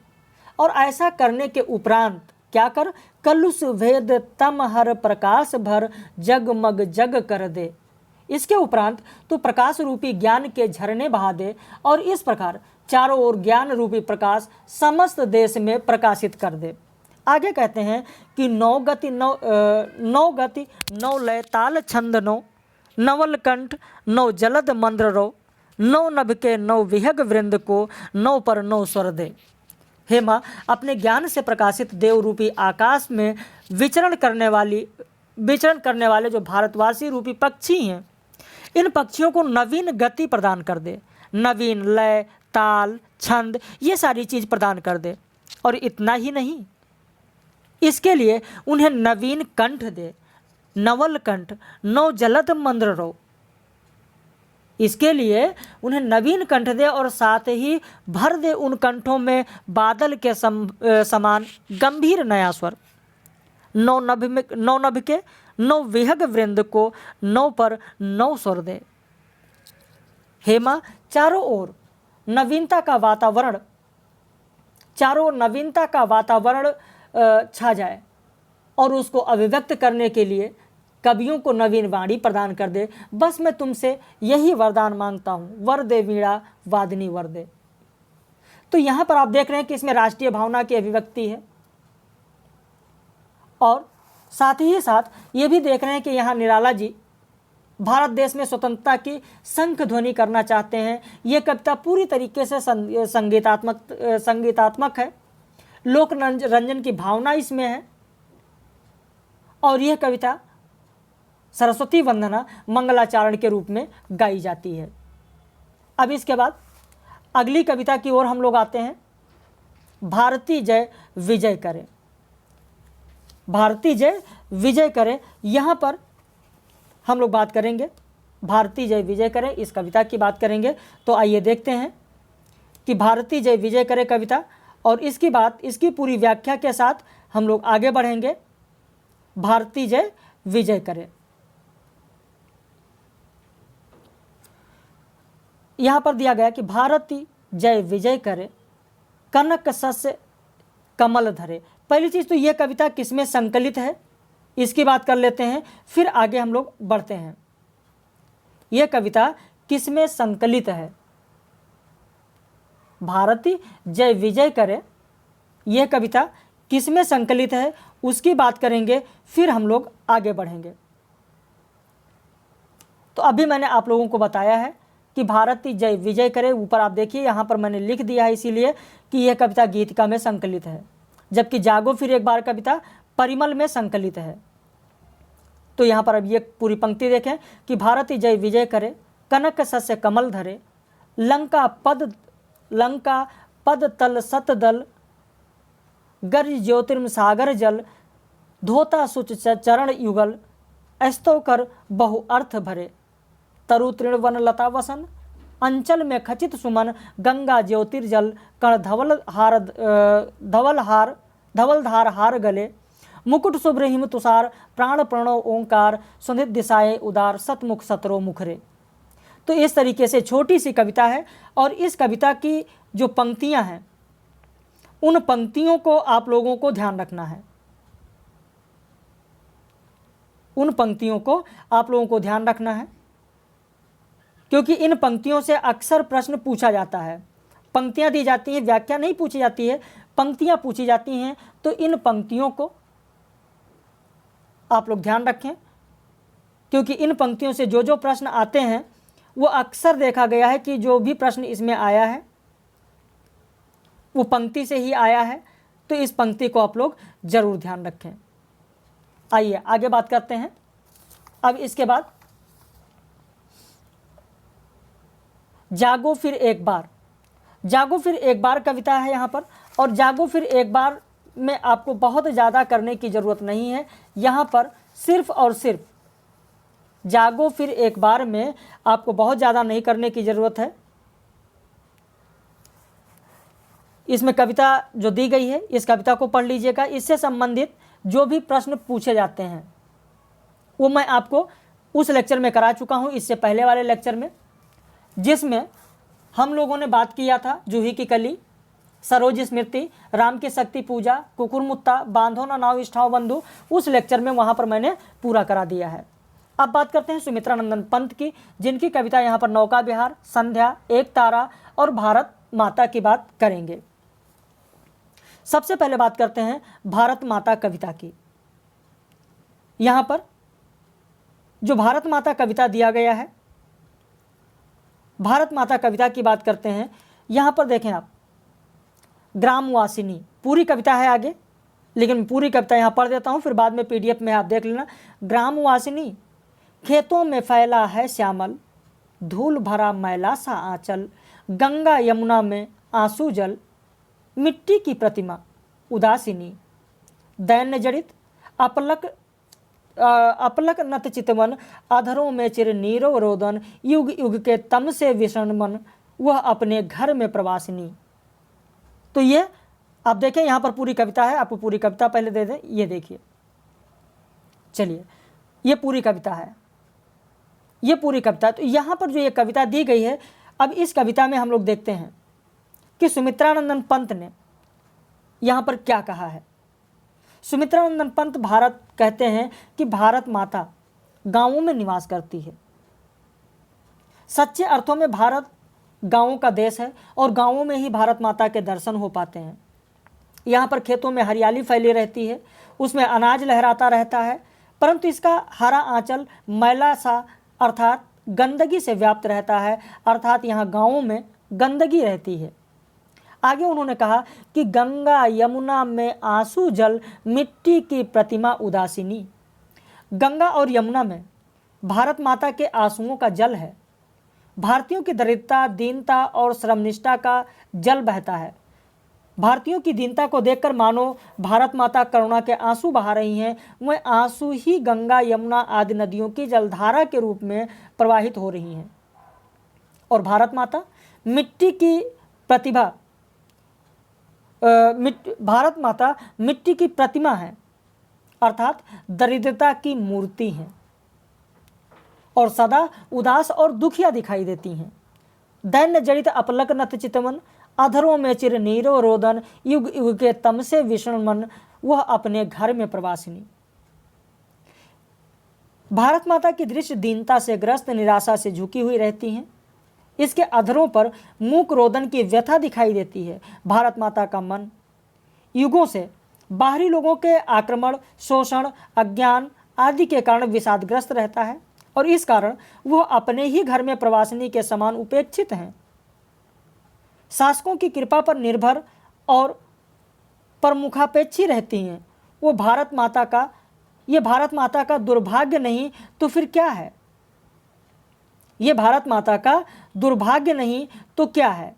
और ऐसा करने के उपरांत क्या कर? कलुष भेद तम हर प्रकाश भर, जगमग जग कर दे। इसके उपरांत तू प्रकाश रूपी ज्ञान के झरने बहा दे और इस प्रकार चारों ओर ज्ञान रूपी प्रकाश समस्त देश में प्रकाशित कर दे। आगे कहते हैं कि नौ गति नौ लय ताल छंद नो, नवल कंठ नौ जलद मंद्र रो, नौ नभ के नौ विहग वृंद को, नौ पर नौ स्वर दे। हे माँ, अपने ज्ञान से प्रकाशित देव रूपी आकाश में विचरण करने वाले जो भारतवासी रूपी पक्षी हैं, इन पक्षियों को नवीन गति प्रदान कर दे। नवीन लय ताल छंद ये सारी चीज़ प्रदान कर दे। और इतना ही नहीं, इसके लिए उन्हें नवीन कंठ दे। नवल कंठ नौ जलद मंद्र रो, इसके लिए उन्हें नवीन कंठ दे और साथ ही भर दे उन कंठों में बादल के समान गंभीर नया स्वर। नौ नभ के नौ विहग वृंद को, नौ पर नौ स्वर दे। हे माँ, चारों ओर नवीनता का वातावरण छा जाए और उसको अभिव्यक्त करने के लिए कवियों को नवीन वाणी प्रदान कर दे। बस मैं तुमसे यही वरदान मांगता हूँ, वरदे वीणा वादिनी वरदे। तो यहाँ पर आप देख रहे हैं कि इसमें राष्ट्रीय भावना की अभिव्यक्ति है और साथ ही साथ ये भी देख रहे हैं कि यहाँ निराला जी भारत देश में स्वतंत्रता की शंख ध्वनि करना चाहते हैं। ये कविता पूरी तरीके से संगीतात्मक है, लोक रंजन की भावना इसमें है और यह कविता सरस्वती वंदना मंगलाचरण के रूप में गाई जाती है। अब इसके बाद अगली कविता की ओर हम लोग आते हैं। भारती जय विजय करे। भारती जय विजय करे, यहाँ पर हम लोग बात करेंगे। भारती जय विजय करे इस कविता की बात करेंगे। तो आइए देखते हैं कि भारती जय विजय करे कविता और इसकी बात, इसकी पूरी व्याख्या के साथ हम लोग आगे बढ़ेंगे। भारती जय विजय करे, यहाँ पर दिया गया कि भारती जय विजय करे, कनक सस्य कमल धरे। पहली चीज़ तो ये कविता किसमें संकलित है इसकी बात कर लेते हैं, फिर आगे हम लोग बढ़ते हैं। ये कविता किसमें संकलित है? भारती जय विजय करे, यह कविता किसमें संकलित है उसकी बात करेंगे, फिर हम लोग आगे बढ़ेंगे। तो अभी मैंने आप लोगों को बताया है कि भारती जय विजय करे, ऊपर आप देखिए यहाँ पर मैंने लिख दिया है इसीलिए कि यह कविता गीतिका में संकलित है, जबकि जागो फिर एक बार कविता परिमल में संकलित है। तो यहाँ पर अब ये पूरी पंक्ति देखें कि भारती जय विजय करे, कनक सस्य कमल धरे, लंका पद तल सत दल, गर्ज ज्योतिर्म सागर जल, धोता सुच चरण युगल, अस्तो कर बहु अर्थ भरे, तरु तृण वन लता वसन, अंचल में खचित सुमन, गंगा ज्योतिर्जल कण धवल धार हार गले, मुकुट शुभ्र हिम तुषार, प्राण प्रणव ओंकार, सुनित दिशाए उदार, सतमुख सतरो मुखरे। तो इस तरीके से छोटी सी कविता है और इस कविता की जो पंक्तियां हैं उन पंक्तियों को आप लोगों को ध्यान रखना है, उन पंक्तियों को आप लोगों को ध्यान रखना है, क्योंकि इन पंक्तियों से अक्सर प्रश्न पूछा जाता है। पंक्तियां दी जाती हैं, व्याख्या नहीं पूछी जाती है, पंक्तियां पूछी जाती हैं। तो इन पंक्तियों को आप लोग ध्यान रखें, क्योंकि इन पंक्तियों से जो जो प्रश्न आते हैं वो अक्सर देखा गया है कि जो भी प्रश्न इसमें आया है वो पंक्ति से ही आया है। तो इस पंक्ति को आप लोग जरूर ध्यान रखें। आइए आगे बात करते हैं। अब इसके बाद जागो फिर एक बार, जागो फिर एक बार कविता है यहाँ पर। और जागो फिर एक बार में आपको बहुत ज़्यादा करने की ज़रूरत नहीं है। यहाँ पर सिर्फ और सिर्फ जागो फिर एक बार में आपको बहुत ज़्यादा नहीं करने की ज़रूरत है। इसमें कविता जो दी गई है इस कविता को पढ़ लीजिएगा। इससे संबंधित जो भी प्रश्न पूछे जाते हैं वो मैं आपको उस लेक्चर में करा चुका हूँ, इससे पहले वाले लेक्चर में, जिसमें हम लोगों ने बात किया था जूही की कली, सरोज स्मृति, राम की शक्ति पूजा, कुकुरमुत्ता, बांधो ना नाव इष्ठाओ बंधु। उस लेक्चर में वहाँ पर मैंने पूरा करा दिया है। अब बात करते हैं सुमित्रानंदन पंत की, जिनकी कविता यहाँ पर नौका विहार, संध्या, एक तारा और भारत माता की बात करेंगे। सबसे पहले बात करते हैं भारत माता कविता की। यहाँ पर जो भारत माता कविता दिया गया है, भारत माता कविता की बात करते हैं। यहाँ पर देखें आप, ग्रामवासिनी पूरी कविता है आगे, लेकिन पूरी कविता यहाँ पढ़ देता हूँ, फिर बाद में PDF में आप देख लेना। ग्रामवासिनी, खेतों में फैला है श्यामल, धूल भरा मैला सा आंचल, गंगा यमुना में आंसू जल, मिट्टी की प्रतिमा उदासीनी, दैन्य जड़ित अपलक नत चितवन, अधरों में चिर नीरव रोदन, युग युग के तम से विषण मन, वह अपने घर में प्रवासिनी। तो ये आप देखें यहाँ पर पूरी कविता है। आपको पूरी कविता पहले दे दें, ये देखिए। चलिए, ये पूरी कविता है, ये पूरी कविता। तो यहाँ पर जो ये कविता दी गई है, अब इस कविता में हम लोग देखते हैं कि सुमित्रानंदन पंत ने यहाँ पर क्या कहा है। सुमित्रानंदन पंत भारत कहते हैं कि भारत माता गांवों में निवास करती है। सच्चे अर्थों में भारत गांवों का देश है और गांवों में ही भारत माता के दर्शन हो पाते हैं। यहाँ पर खेतों में हरियाली फैली रहती है, उसमें अनाज लहराता रहता है, परंतु इसका हरा आंचल मैला सा अर्थात गंदगी से व्याप्त रहता है, अर्थात यहाँ गांवों में गंदगी रहती है। आगे उन्होंने कहा कि गंगा यमुना में आंसू जल, मिट्टी की प्रतिमा उदासीनी। गंगा और यमुना में भारत माता के आंसुओं का जल है। भारतीयों की दरिद्रता, दीनता और श्रमनिष्ठा का जल बहता है। भारतीयों की दीनता को देखकर मानो भारत माता करुणा के आंसू बहा रही हैं। वह आंसू ही गंगा यमुना आदि नदियों की जलधारा के रूप में प्रवाहित हो रही हैं। और भारत माता मिट्टी की प्रतिभा, भारत माता मिट्टी की प्रतिमा है, अर्थात दरिद्रता की मूर्ति है और सदा उदास और दुखिया दिखाई देती हैं। दैन्य जड़ित अपलक नत चितवन, अधरों में चिर नीरो रोदन, युग युग के तम से विषण मन, वह अपने घर में प्रवासिनी। भारत माता की दृश्य दीनता से ग्रस्त, निराशा से झुकी हुई रहती हैं। इसके अधरों पर मूक रोदन की व्यथा दिखाई देती है। भारत माता का मन युगों से बाहरी लोगों के आक्रमण, शोषण, अज्ञान आदि के कारण विषादग्रस्त रहता है और इस कारण वह अपने ही घर में प्रवासिनी के समान उपेक्षित हैं। शासकों की कृपा पर निर्भर और प्रमुखापेक्षी रहती हैं। वो भारत माता का दुर्भाग्य नहीं तो फिर क्या है? ये भारत माता का दुर्भाग्य नहीं तो क्या है?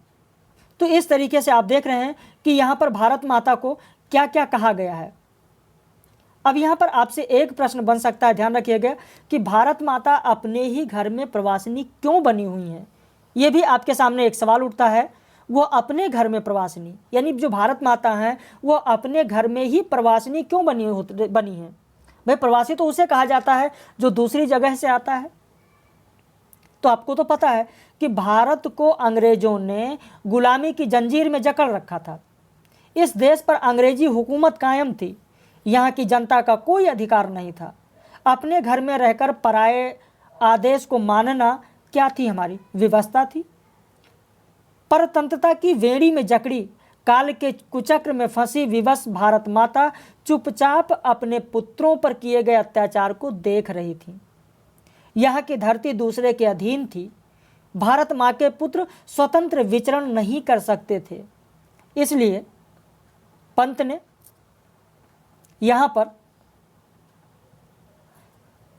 तो इस तरीके से आप देख रहे हैं कि यहाँ पर भारत माता को क्या क्या कहा गया है। अब यहाँ पर आपसे एक प्रश्न बन सकता है, ध्यान रखिएगा कि भारत माता अपने ही घर में प्रवासिनी क्यों बनी हुई हैं? ये भी आपके सामने एक सवाल उठता है, वो अपने घर में प्रवासिनी, यानी जो भारत माता हैं वो अपने घर में ही प्रवासिनी क्यों बनी है? भाई प्रवासी तो उसे कहा जाता है जो दूसरी जगह से आता है। तो आपको तो पता है कि भारत को अंग्रेजों ने गुलामी की जंजीर में जकड़ रखा था। इस देश पर अंग्रेजी हुकूमत कायम थी, यहाँ की जनता का कोई अधिकार नहीं था। अपने घर में रहकर पराये आदेश को मानना क्या थी? हमारी व्यवस्था थी। परतंत्रता की वेड़ी में जकड़ी, काल के कुचक्र में फंसी विवश भारत माता चुपचाप अपने पुत्रों पर किए गए अत्याचार को देख रही थी। यहाँ की धरती दूसरे के अधीन थी। भारत माँ के पुत्र स्वतंत्र विचरण नहीं कर सकते थे। इसलिए पंत ने यहाँ पर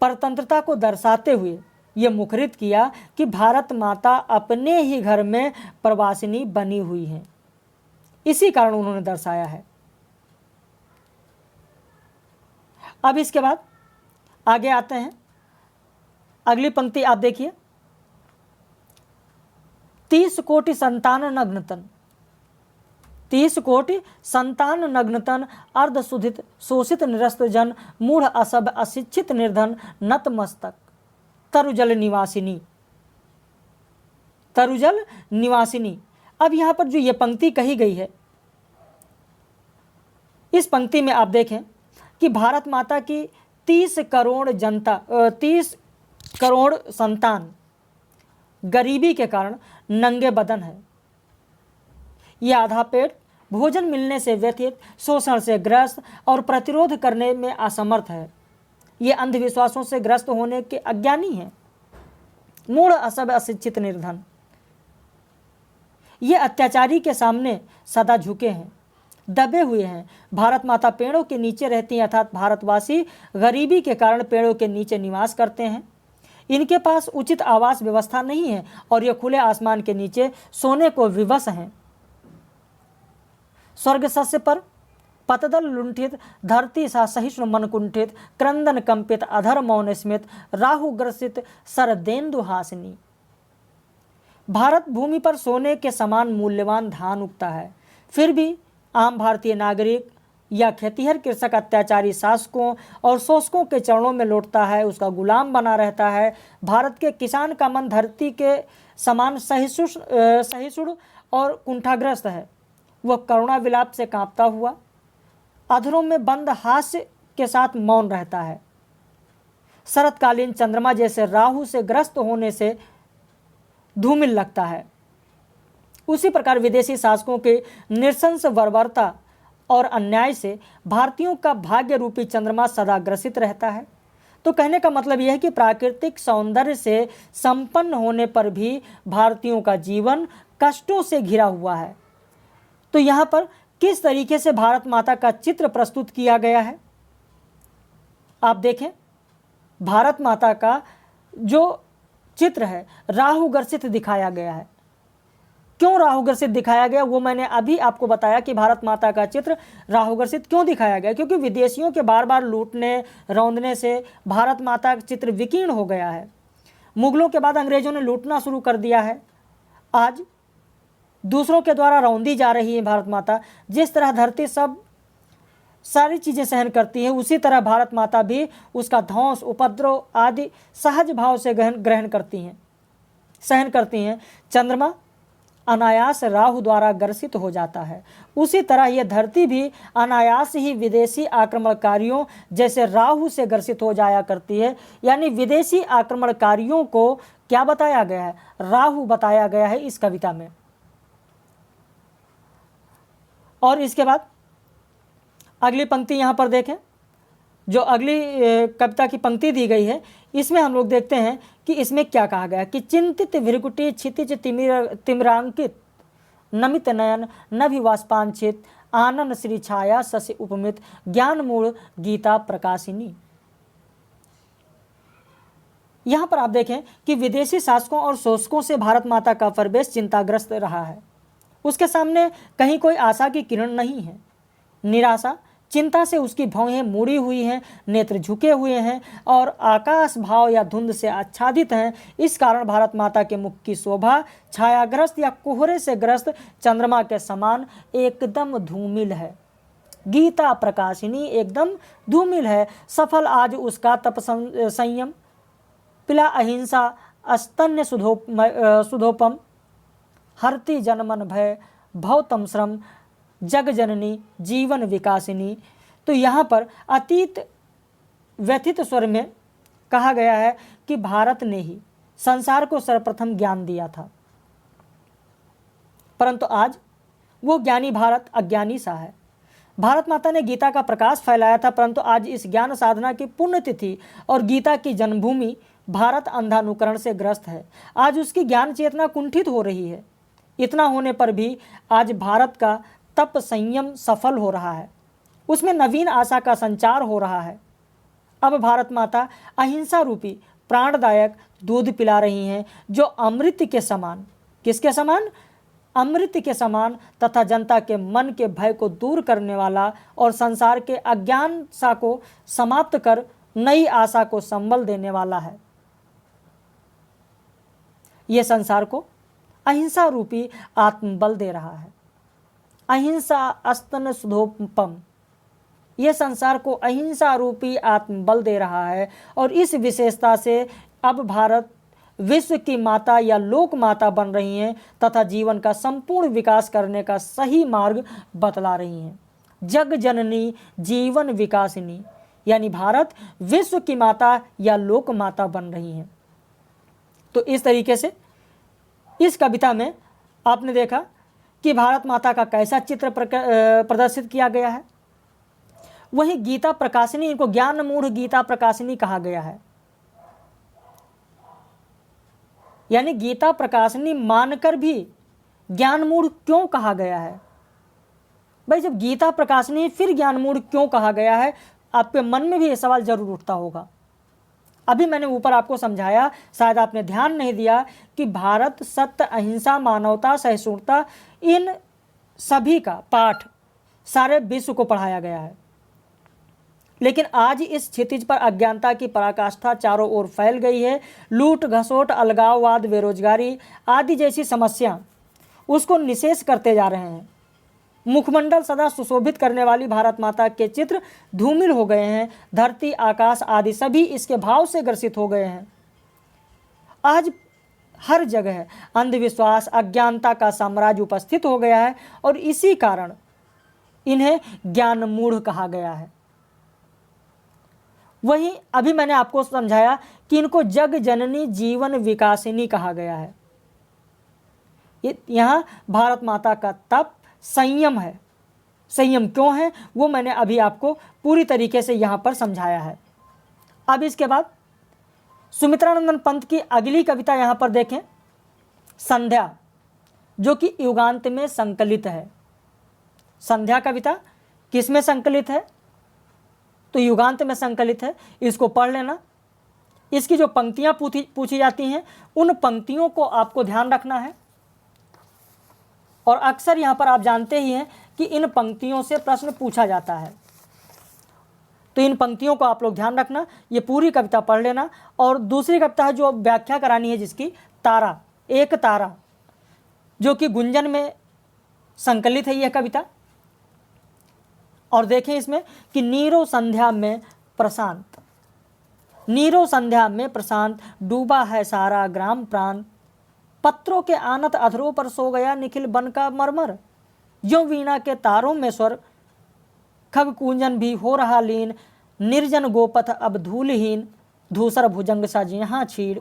परतंत्रता को दर्शाते हुए ये मुखरित किया कि भारत माता अपने ही घर में प्रवासिनी बनी हुई है। इसी कारण उन्होंने दर्शाया है। अब इसके बाद आगे आते हैं, अगली पंक्ति आप देखिए, 30 कोटि संतान नग्नतन, 30 कोटि संतान नग्नतन, अर्धशुधित शोषित निरस्त जन, मूढ़ असभ अशिक्षित निर्धन, नतमस्तक, तरुजल निवासिनी, तरुजल निवासिनी। अब यहाँ पर जो ये पंक्ति कही गई है, इस पंक्ति में आप देखें कि भारत माता की 30 करोड़ जनता, 30 करोड़ संतान गरीबी के कारण नंगे बदन है। ये आधा पेट, भोजन मिलने से व्यथित, शोषण से ग्रस्त और प्रतिरोध करने में असमर्थ है। ये अंधविश्वासों से ग्रस्त होने के अज्ञानी हैं। मूढ़ असभ अशिक्षित निर्धन, ये अत्याचारी के सामने सदा झुके हैं, दबे हुए हैं। भारत माता पेड़ों के नीचे रहती हैं, अर्थात भारतवासी गरीबी के कारण पेड़ों के नीचे निवास करते हैं। इनके पास उचित आवास व्यवस्था नहीं है और ये खुले आसमान के नीचे सोने को विवश हैं। स्वर्ग सस्य पर पतदल लुंठित, धरती सा सहिष्णु मन कुंठित, क्रंदन कंपित, अधर मौन स्मित, राहु ग्रसित, सरदेन्दु हासिनी। भारत भूमि पर सोने के समान मूल्यवान धान उगता है, फिर भी आम भारतीय नागरिक या खेतिहर कृषक अत्याचारी शासकों और शोषकों के चरणों में लौटता है, उसका गुलाम बना रहता है। भारत के किसान का मन धरती के समान सहिष्णु और कुंठाग्रस्त है। वह करुणा विलाप से कांपता हुआ अधरों में बंद हास्य के साथ मौन रहता है। शरतकालीन चंद्रमा जैसे राहु से ग्रस्त होने से धूमिल लगता है, उसी प्रकार विदेशी शासकों के नृशंस बर्बरता और अन्याय से भारतीयों का भाग्य रूपी चंद्रमा सदा ग्रसित रहता है। तो कहने का मतलब यह है कि प्राकृतिक सौंदर्य से संपन्न होने पर भी भारतीयों का जीवन कष्टों से घिरा हुआ है। तो यहाँ पर किस तरीके से भारत माता का चित्र प्रस्तुत किया गया है आप देखें। भारत माता का जो चित्र है राहु ग्रसित दिखाया गया है। क्यों राहु ग्रसित दिखाया गया वो मैंने अभी आपको बताया कि भारत माता का चित्र राहु ग्रसित क्यों दिखाया गया, क्योंकि विदेशियों के बार बार लूटने रौंदने से भारत माता का चित्र विकीर्ण हो गया है। मुगलों के बाद अंग्रेजों ने लूटना शुरू कर दिया है। आज दूसरों के द्वारा रौंदी जा रही है भारत माता। जिस तरह धरती सब सारी चीज़ें सहन करती है, उसी तरह भारत माता भी उसका ध्वंस उपद्रव आदि सहज भाव से ग्रहण करती हैं, सहन करती हैं। चंद्रमा अनायास राहु द्वारा ग्रसित हो जाता है, उसी तरह यह धरती भी अनायास ही विदेशी आक्रमणकारियों जैसे राहु से ग्रसित हो जाया करती है। यानी विदेशी आक्रमणकारियों को क्या बताया गया है? राहु बताया गया है इस कविता में। और इसके बाद अगली पंक्ति यहाँ पर देखें, जो अगली कविता की पंक्ति दी गई है, इसमें हम लोग देखते हैं कि इसमें क्या कहा गया कि चिंतित भृकुटी क्षितिज तिमिरांकित, नमित नयन नभिवाष्पांचित, आनंद श्री छाया शशि उपमित, ज्ञान मूल गीता प्रकाशिनी। यहाँ पर आप देखें कि विदेशी शासकों और शोषकों से भारत माता का प्रवेश चिंताग्रस्त रहा है। उसके सामने कहीं कोई आशा की किरण नहीं है। निराशा, चिंता से उसकी भौहें मुड़ी हुई हैं, नेत्र झुके हुए हैं और आकाश भाव या धुंध से आच्छादित हैं। इस कारण भारत माता के मुख की शोभा छायाग्रस्त या कोहरे से ग्रस्त चंद्रमा के समान एकदम धूमिल है। गीता प्रकाशिनी एकदम धूमिल है। सफल आज उसका तप संयम, पिला अहिंसा स्तन्य सुधोपम, हरति जनमन भय भवतम श्रम, जग जननी जीवन विकासिनी। तो यहाँ पर अतीत व्यथित स्वर में कहा गया है कि भारत ने ही संसार को सर्वप्रथम ज्ञान दिया था, परंतु आज वो ज्ञानी भारत अज्ञानी सा है। भारत माता ने गीता का प्रकाश फैलाया था, परंतु आज इस ज्ञान साधना की पुण्यतिथि और गीता की जन्मभूमि भारत अंधानुकरण से ग्रस्त है। आज उसकी ज्ञान चेतना कुंठित हो रही है। इतना होने पर भी आज भारत का तप संयम सफल हो रहा है, उसमें नवीन आशा का संचार हो रहा है। अब भारत माता अहिंसा रूपी प्राणदायक दूध पिला रही हैं, जो अमृत के समान, किसके समान? अमृत के समान तथा जनता के मन के भय को दूर करने वाला और संसार के अज्ञान सा को समाप्त कर नई आशा को संबल देने वाला है। यह संसार को अहिंसा रूपी आत्मबल दे रहा है। अहिंसा अस्तन सुधोपम, यह संसार को अहिंसा रूपी आत्मबल दे रहा है और इस विशेषता से अब भारत विश्व की माता या लोक माता बन रही हैं तथा जीवन का संपूर्ण विकास करने का सही मार्ग बतला रही हैं। जग जननी जीवन विकासिनी, यानी भारत विश्व की माता या लोक माता बन रही हैं। तो इस तरीके से इस कविता में आपने देखा कि भारत माता का कैसा चित्र प्रदर्शित किया गया है। वहीं गीता प्रकाशिनी, इनको ज्ञान मूढ़ गीता प्रकाशिनी कहा गया है। यानी गीता प्रकाशिनी मानकर भी ज्ञान मूढ़ क्यों कहा गया है? भाई जब गीता प्रकाशिनी फिर ज्ञान मूढ़ क्यों कहा गया है? आपके मन में भी ये सवाल जरूर उठता होगा। अभी मैंने ऊपर आपको समझाया, शायद आपने ध्यान नहीं दिया कि भारत सत्य, अहिंसा, मानवता, सहिष्णुता, इन सभी का पाठ सारे विश्व को पढ़ाया गया है। लेकिन आज इस क्षितिज पर अज्ञानता की पराकाष्ठा चारों ओर फैल गई है। लूट घसोट, अलगाववाद, बेरोजगारी आदि जैसी समस्या उसको निशेष करते जा रहे हैं। मुखमंडल सदा सुशोभित करने वाली भारत माता के चित्र धूमिल हो गए हैं। धरती, आकाश आदि सभी इसके भाव से ग्रसित हो गए हैं। आज हर जगह अंधविश्वास, अज्ञानता का साम्राज्य उपस्थित हो गया है और इसी कारण इन्हें ज्ञान मूढ़ कहा गया है। वहीं अभी मैंने आपको समझाया कि इनको जग जननी जीवन विकासिनी कहा गया है। यहाँ भारत माता का तप संयम है। संयम क्यों है वो मैंने अभी आपको पूरी तरीके से यहाँ पर समझाया है। अब इसके बाद सुमित्रानंदन पंत की अगली कविता यहाँ पर देखें, संध्या, जो कि युगांत में संकलित है। संध्या कविता किस में संकलित है? तो युगांत में संकलित है। इसको पढ़ लेना। इसकी जो पंक्तियाँ पूछी जाती हैं उन पंक्तियों को आपको ध्यान रखना है। और अक्सर यहाँ पर आप जानते ही हैं कि इन पंक्तियों से प्रश्न पूछा जाता है, तो इन पंक्तियों को आप लोग ध्यान रखना। ये पूरी कविता पढ़ लेना। और दूसरी कविता है जो व्याख्या करानी है, जिसकी तारा, एक तारा, जो कि गुंजन में संकलित है यह कविता। और देखें इसमें कि नीरो संध्या में प्रशांत, नीरो संध्या में प्रशांत, डूबा है सारा ग्राम प्रांत, पत्रों के आनत अधरों पर सो गया निखिल बन का मरमर, जो वीणा के तारों में स्वर, खग कूंजन भी हो रहा लीन, निर्जन गोपथ अब धूलहीन, धूसर भुजंग सा यहाँ छीड़,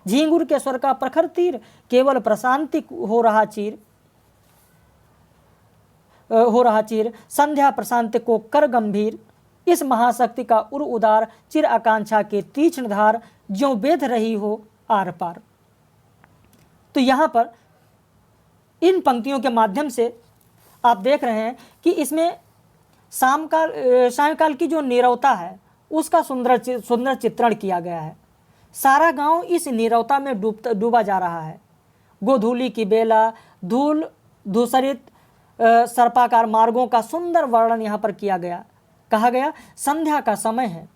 झींगुर के स्वर का प्रखर तीर, केवल प्रशांति हो रहा चीर, संध्या प्रशांति को कर गंभीर, इस महाशक्ति का उर उदार, चिर आकांक्षा के तीक्ष्ण धार, ज्यों बेध रही हो आर पार। तो यहाँ पर इन पंक्तियों के माध्यम से आप देख रहे हैं कि इसमें सायंकाल की जो नीरवता है उसका सुंदर चित्रण किया गया है। सारा गांव इस नीरवता में डूबा जा रहा है। गोधूली की बेला, धूल धूसरित सर्पाकार मार्गों का सुंदर वर्णन यहाँ पर किया गया। कहा गया संध्या का समय है,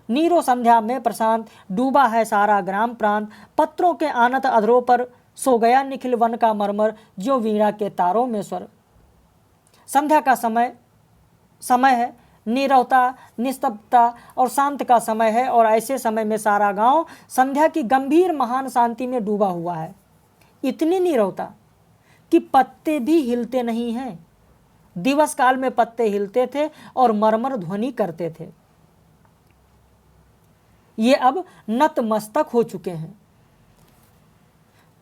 नीरो संध्या में प्रशांत, डूबा है सारा ग्राम प्रांत, पत्रों के आनत अधरों पर सो गया निखिल वन का मरमर, जो वीणा के तारों में स्वर। संध्या का समय है, नीरवता, निस्तब्धता और शांत का समय है, और ऐसे समय में सारा गांव संध्या की गंभीर महान शांति में डूबा हुआ है। इतनी नीरवता कि पत्ते भी हिलते नहीं हैं। दिवस काल में पत्ते हिलते थे और मरमर ध्वनि करते थे, ये अब नतमस्तक हो चुके हैं।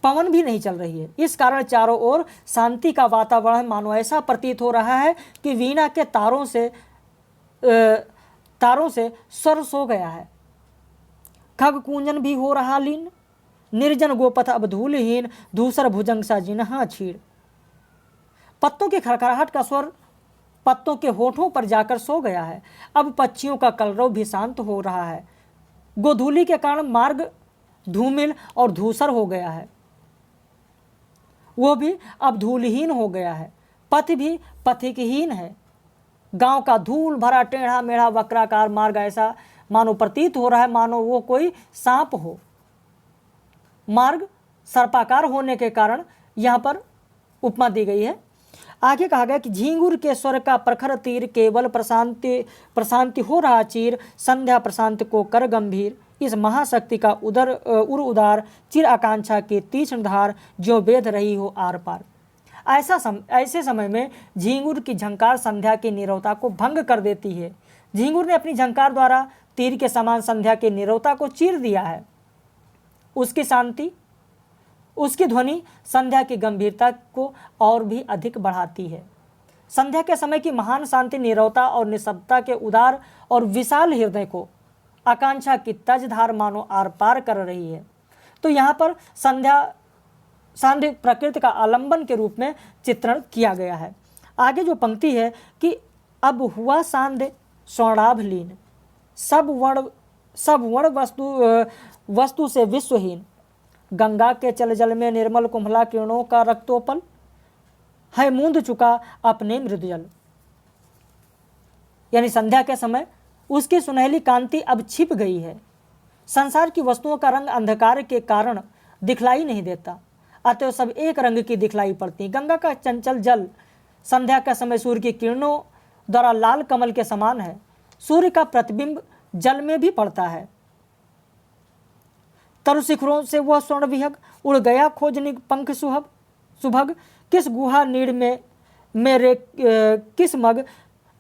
पवन भी नहीं चल रही है। इस कारण चारों ओर शांति का वातावरण मानो ऐसा प्रतीत हो रहा है कि वीणा के तारों से स्वर सो गया है। खग कूंजन भी हो रहा लीन, निर्जन गोपथ अब धूलहीन, धूसर भुजंग सा जिन्हा छीड़। पत्तों की खड़खड़ाहट का स्वर पत्तों के होठों पर जाकर सो गया है। अब पक्षियों का कलरव भी शांत हो रहा है। गोधूली के कारण मार्ग धूमिल और धूसर हो गया है, वो भी अब धूलहीन हो गया है। पथ भी पथिकहीन है। गांव का धूल भरा टेढ़ा मेढ़ा वक्राकार मार्ग ऐसा मानो प्रतीत हो रहा है मानो वो कोई सांप हो। मार्ग सर्पाकार होने के कारण यहाँ पर उपमा दी गई है। आगे कहा गया कि झींगुर के स्वर का प्रखर तीर, केवल प्रशांति हो रहा चीर, संध्या प्रशांत को कर गंभीर, इस महाशक्ति का उदार चिर आकांक्षा की तीक्ष्ण धार, जो वेध रही हो आर पार। ऐसे समय में झींगुर की झंकार संध्या की नीरवता को भंग कर देती है। झींगुर ने अपनी झंकार द्वारा तीर के समान संध्या की नीरवता को चीर दिया है। उसकी ध्वनि संध्या की गंभीरता को और भी अधिक बढ़ाती है। संध्या के समय की महान शांति नीरवता और निःशब्दता के उदार और विशाल हृदय को आकांक्षा की तजधार मानो आर पार कर रही है। तो यहाँ पर सांध्य प्रकृति का आलंबन के रूप में चित्रण किया गया है। आगे जो पंक्ति है कि अब हुआ सांध्य स्वर्णाभ लीन, सब वर्ण वस्तु से विश्वहीन, गंगा के चल जल में निर्मल कुंभला किरणों का रक्तोपल, है मूंद चुका अपने मृदुजल। यानी संध्या के समय उसकी सुनहली कांति अब छिप गई है। संसार की वस्तुओं का रंग अंधकार के कारण दिखलाई नहीं देता, अतः सब एक रंग की दिखलाई पड़ती। गंगा का चंचल जल संध्या का समय सूर्य की किरणों द्वारा लाल कमल के समान है। सूर्य का प्रतिबिंब जल में भी पड़ता है। तरु शिखरों से वह स्वर्ण विहग उड़ गया खोजनी पंख सुभग, किस गुहा नीड़ में मेरे किस मग,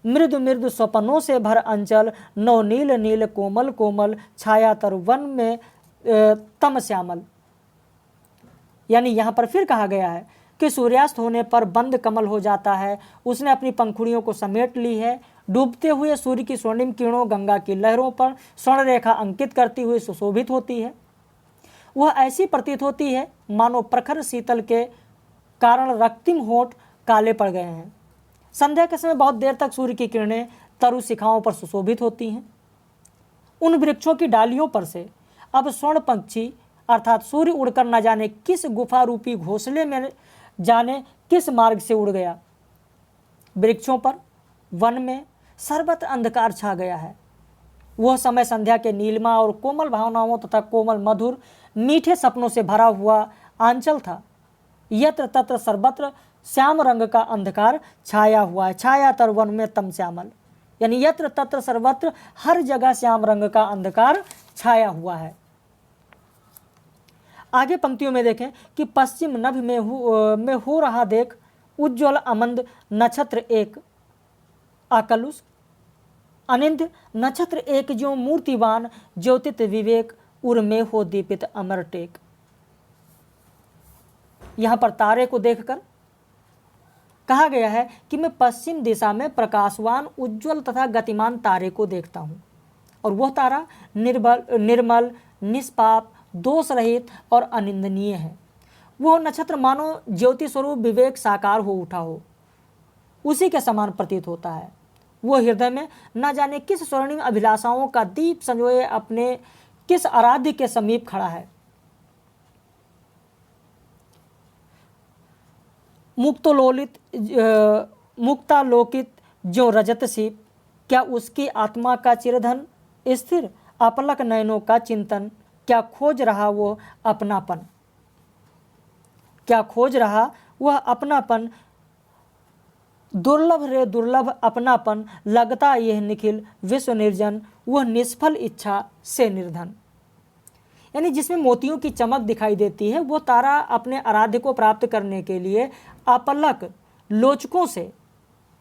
मृदु मृदु स्वप्नों से भर अंचल, नौ नील नील कोमल कोमल, छाया तर वन में तम श्यामल। यानी यहाँ पर फिर कहा गया है कि सूर्यास्त होने पर बंद कमल हो जाता है। उसने अपनी पंखुड़ियों को समेट ली है। डूबते हुए सूर्य की स्वर्णिम किरणों गंगा की लहरों पर स्वर्ण रेखा अंकित करती हुई सुशोभित होती है। वह ऐसी प्रतीत होती है मानो प्रखर शीतल के कारण रक्तिम होठ काले पड़ गए हैं। संध्या के समय बहुत देर तक सूर्य की किरणें तरु शिखाओं पर सुशोभित होती हैं। उन वृक्षों की डालियों पर से अब स्वर्ण पंछी अर्थात सूर्य उड़कर न जाने किस गुफा रूपी घोंसले में जाने किस मार्ग से उड़ गया। वृक्षों पर वन में सर्वत्र अंधकार छा गया है। वह समय संध्या के नीलिमा और कोमल भावनाओं तथा कोमल मधुर मीठे सपनों से भरा हुआ आंचल था। यत्र तत्र सर्वत्र श्याम रंग का अंधकार छाया हुआ है। छाया तर वन में तम श्यामल, यानी यत्र तत्र सर्वत्र हर जगह श्याम रंग का अंधकार छाया हुआ है। आगे पंक्तियों में देखें कि पश्चिम नभ में हो रहा देख, उज्ज्वल अमंद नक्षत्र एक, आकलुष अनिंद नक्षत्र एक, जो मूर्तिवान ज्योतित विवेक, उर में हो दीपित अमर टेक। यहाँ पर तारे को देखकर कहा गया है कि मैं पश्चिम दिशा में प्रकाशवान उज्ज्वल तथा गतिमान तारे को देखता हूँ, और वह तारा निर्मल निष्पाप दोष रहित और अनिंदनीय है। वह नक्षत्र मानो ज्योति स्वरूप विवेक साकार हो उठा हो, उसी के समान प्रतीत होता है। वह हृदय में न जाने किस स्वर्णिम अभिलाषाओं का दीप संजोए अपने किस आराध्य के समीप खड़ा है। मुक्तालोकित जो रजत सीप, क्या उसकी आत्मा का चिरधन स्थिर, अपलक नयनों का चिंतन, क्या खोज रहा वो अपनापन, क्या खोज रहा वह अपनापन, दुर्लभ रे दुर्लभ अपनापन, लगता यह निखिल विश्व निर्जन, वह निष्फल इच्छा से निर्धन। यानी जिसमें मोतियों की चमक दिखाई देती है, वो तारा अपने आराध्य को प्राप्त करने के लिए अपलक लोचकों से,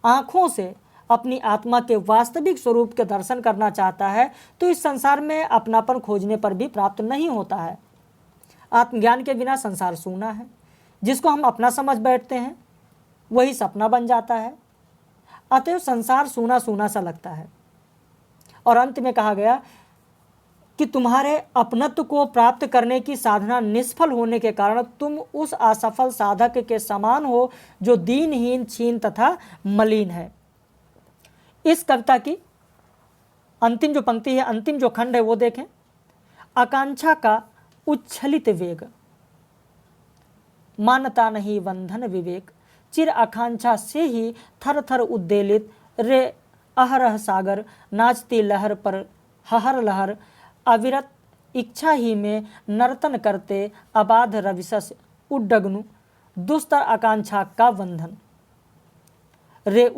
आँखों से अपनी आत्मा के वास्तविक स्वरूप के दर्शन करना चाहता है, तो इस संसार में अपनापन खोजने पर भी प्राप्त नहीं होता है। आत्मज्ञान के बिना संसार सूना है। जिसको हम अपना समझ बैठते हैं वही सपना बन जाता है। अतएव संसार सूना सूना सा लगता है। और अंत में कहा गया कि तुम्हारे अपनत्व को प्राप्त करने की साधना निष्फल होने के कारण तुम उस असफल साधक के समान हो जो दीनहीन, क्षीण तथा मलिन है। इस कविता की अंतिम जो पंक्ति है, अंतिम जो खंड है वो देखें। आकांक्षा का उच्छलित वेग, मानता नहीं बंधन विवेक, चिर आकांक्षा से ही थर थर उद्वेलित, रे अहरह सागर, नाचती लहर पर हहर लहर, अविरत इच्छा ही में नर्तन करते, अबाध रविशस उड्डग्नु, दुस्तर आकांक्षा का बंधन। रे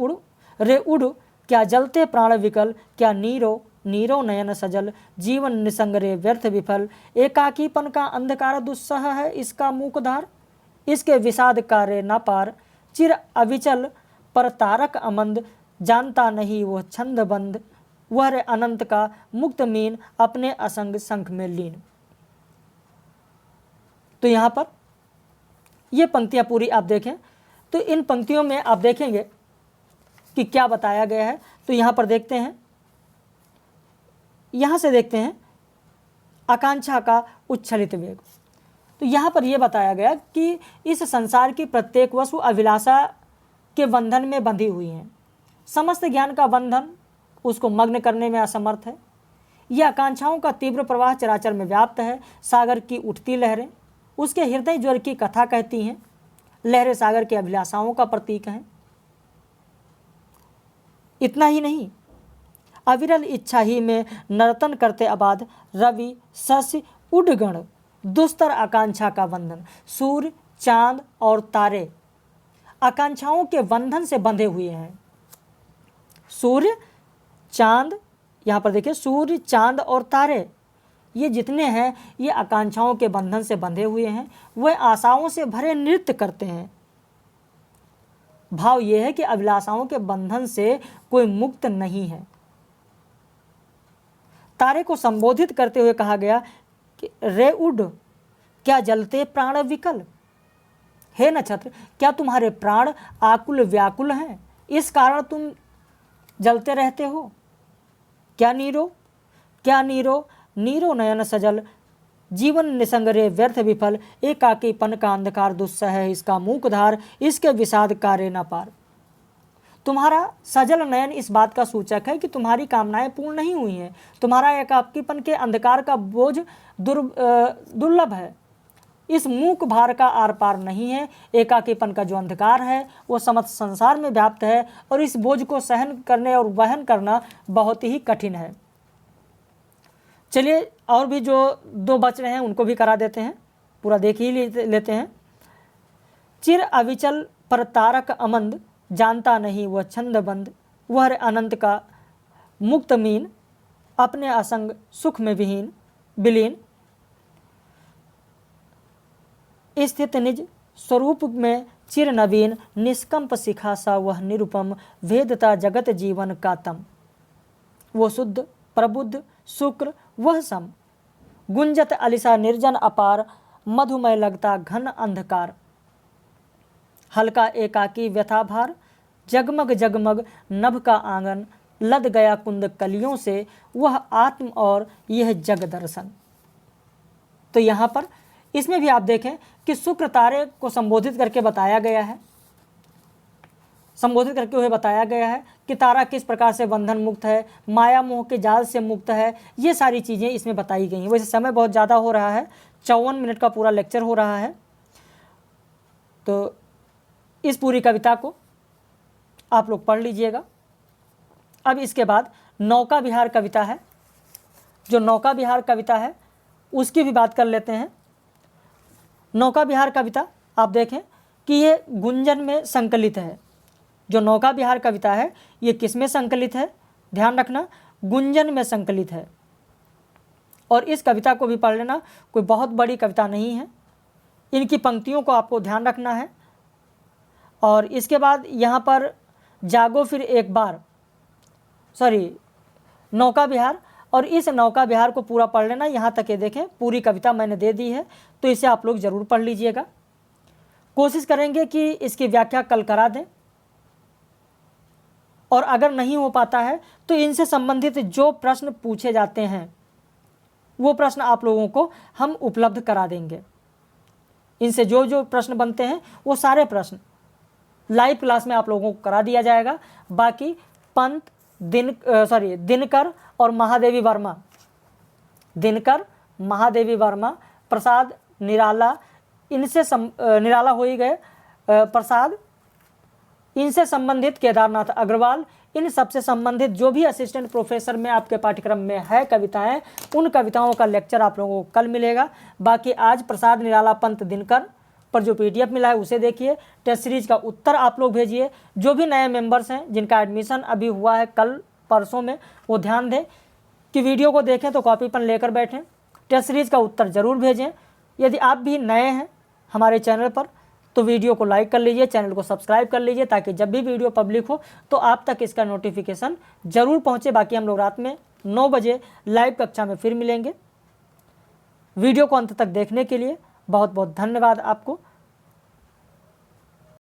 उड़ क्या जलते प्राण विकल, क्या नीरो नीरो नयन सजल, जीवन निसंग रे व्यर्थ विफल, एकाकीपन का अंधकार दुस्सह है इसका मूकधार, इसके विषाद का रे न पार, चिर अविचल पर तारक अमंद, जानता नहीं वह छंद बंद, वह रे अनंत का मुक्त मीन, अपने असंग संख में लीन। तो यहाँ पर ये पंक्तियाँ पूरी आप देखें तो इन पंक्तियों में आप देखेंगे कि क्या बताया गया है। तो यहाँ पर देखते हैं, यहाँ से देखते हैं आकांक्षा का उच्छलित वेग। तो यहाँ पर यह बताया गया कि इस संसार की प्रत्येक वस्तु अभिलाषा के बंधन में बंधी हुई है। समस्त ज्ञान का बंधन उसको मग्न करने में असमर्थ है। यह आकांक्षाओं का तीव्र प्रवाह चराचर में व्याप्त है। सागर की उठती लहरें उसके हृदय ज्वर की कथा कहती हैं। लहरें सागर की अभिलाषाओं का प्रतीक हैं। इतना ही नहीं, अविरल इच्छा ही में नर्तन करते अबाध, रवि शशि उडगण, दुस्तर आकांक्षा का बंधन। सूर्य, चांद और तारे आकांक्षाओं के बंधन से बंधे हुए हैं। सूर्य, चांद, यहाँ पर देखिए सूर्य, चांद और तारे ये जितने हैं ये आकांक्षाओं के बंधन से बंधे हुए हैं। वह आशाओं से भरे नृत्य करते हैं। भाव यह है कि अभिलाषाओं के बंधन से कोई मुक्त नहीं है। तारे को संबोधित करते हुए कहा गया कि रे उड क्या जलते प्राण विकल, हे नक्षत्र क्या तुम्हारे प्राण आकुल व्याकुल हैं, इस कारण तुम जलते रहते हो। क्या नीरो नीरो नयन सजल, जीवन निसंग रे व्यर्थ विफल, एकाकीपन का अंधकार दुस्सह है इसका मूकधार, इसके विषाद का रे न पार। तुम्हारा सजल नयन इस बात का सूचक है कि तुम्हारी कामनाएं पूर्ण नहीं हुई हैं। तुम्हारा एकाकीपन के अंधकार का बोझ दुर्लभ है। इस मूक भार का आर पार नहीं है। एकाकीपन का जो अंधकार है वो समस्त संसार में व्याप्त है और इस बोझ को सहन करने और वहन करना बहुत ही कठिन है। चलिए और भी जो दो बच रहे हैं उनको भी करा देते हैं, पूरा देख ही लेते हैं। चिर अविचल पर तारक अमंद, जानता नहीं वह छंद बंद, वह अनंत का मुक्त मीन, अपने असंग सुख में विलीन, स्थित निज स्वरूप में चिर नवीन, निष्कंप शिखा सा वह निरुपम, वेदता जगत जीवन का तम, वो शुद्ध प्रबुद्ध शुक्र वह सम, गुंजत अलिसा निर्जन अपार, मधुमय लगता घन अंधकार, हल्का एकाकी व्यथा भार, जगमग जगमग नभ का आंगन, लद गया कुंद कलियों से, वह आत्म और यह जग दर्शन। तो यहाँ पर इसमें भी आप देखें कि शुक्र तारे को संबोधित करके बताया गया है, संबोधित करके हुए बताया गया है कि तारा किस प्रकार से बंधन मुक्त है, माया मोह के जाल से मुक्त है। ये सारी चीज़ें इसमें बताई गई हैं। वैसे समय बहुत ज़्यादा हो रहा है, 54 मिनट का पूरा लेक्चर हो रहा है। तो इस पूरी कविता को आप लोग पढ़ लीजिएगा। अब इसके बाद नौका विहार कविता है, जो नौका विहार कविता है उसकी भी बात कर लेते हैं। नौका विहार कविता आप देखें कि ये गुंजन में संकलित है। जो नौका विहार कविता है ये किस में संकलित है, ध्यान रखना, गुंजन में संकलित है। और इस कविता को भी पढ़ लेना, कोई बहुत बड़ी कविता नहीं है, इनकी पंक्तियों को आपको ध्यान रखना है। और इसके बाद यहाँ पर जागो फिर एक बार, नौका विहार, और इस नौका विहार को पूरा पढ़ लेना। यहाँ तक ये देखें पूरी कविता मैंने दे दी है, तो इसे आप लोग ज़रूर पढ़ लीजिएगा। कोशिश करेंगे कि इसकी व्याख्या कल करा दें, और अगर नहीं हो पाता है तो इनसे संबंधित जो प्रश्न पूछे जाते हैं वो प्रश्न आप लोगों को हम उपलब्ध करा देंगे। इनसे जो जो प्रश्न बनते हैं वो सारे प्रश्न लाइव क्लास में आप लोगों को करा दिया जाएगा। बाकी पंत दिनकर और महादेवी वर्मा, दिनकर, महादेवी वर्मा, प्रसाद निराला, इनसे निराला हो ही गए, प्रसाद, इनसे संबंधित केदारनाथ अग्रवाल, इन सबसे संबंधित जो भी असिस्टेंट प्रोफेसर में आपके पाठ्यक्रम में है कविताएं, उन कविताओं का लेक्चर आप लोगों को कल मिलेगा। बाकी आज प्रसाद निराला पंत दिनकर पर जो PDF मिला है उसे देखिए। टेस्ट सीरीज का उत्तर आप लोग भेजिए। जो भी नए मेंबर्स हैं जिनका एडमिशन अभी हुआ है कल परसों में, वो ध्यान दें कि वीडियो को देखें तो कॉपी पेन लेकर बैठें। टेस्ट सीरीज का उत्तर ज़रूर भेजें। यदि आप भी नए हैं हमारे चैनल पर तो वीडियो को लाइक कर लीजिए, चैनल को सब्सक्राइब कर लीजिए, ताकि जब भी वीडियो पब्लिक हो तो आप तक इसका नोटिफिकेशन ज़रूर पहुँचे। बाकी हम लोग रात में 9 बजे लाइव कक्षा में फिर मिलेंगे। वीडियो को अंत तक देखने के लिए बहुत बहुत धन्यवाद आपको।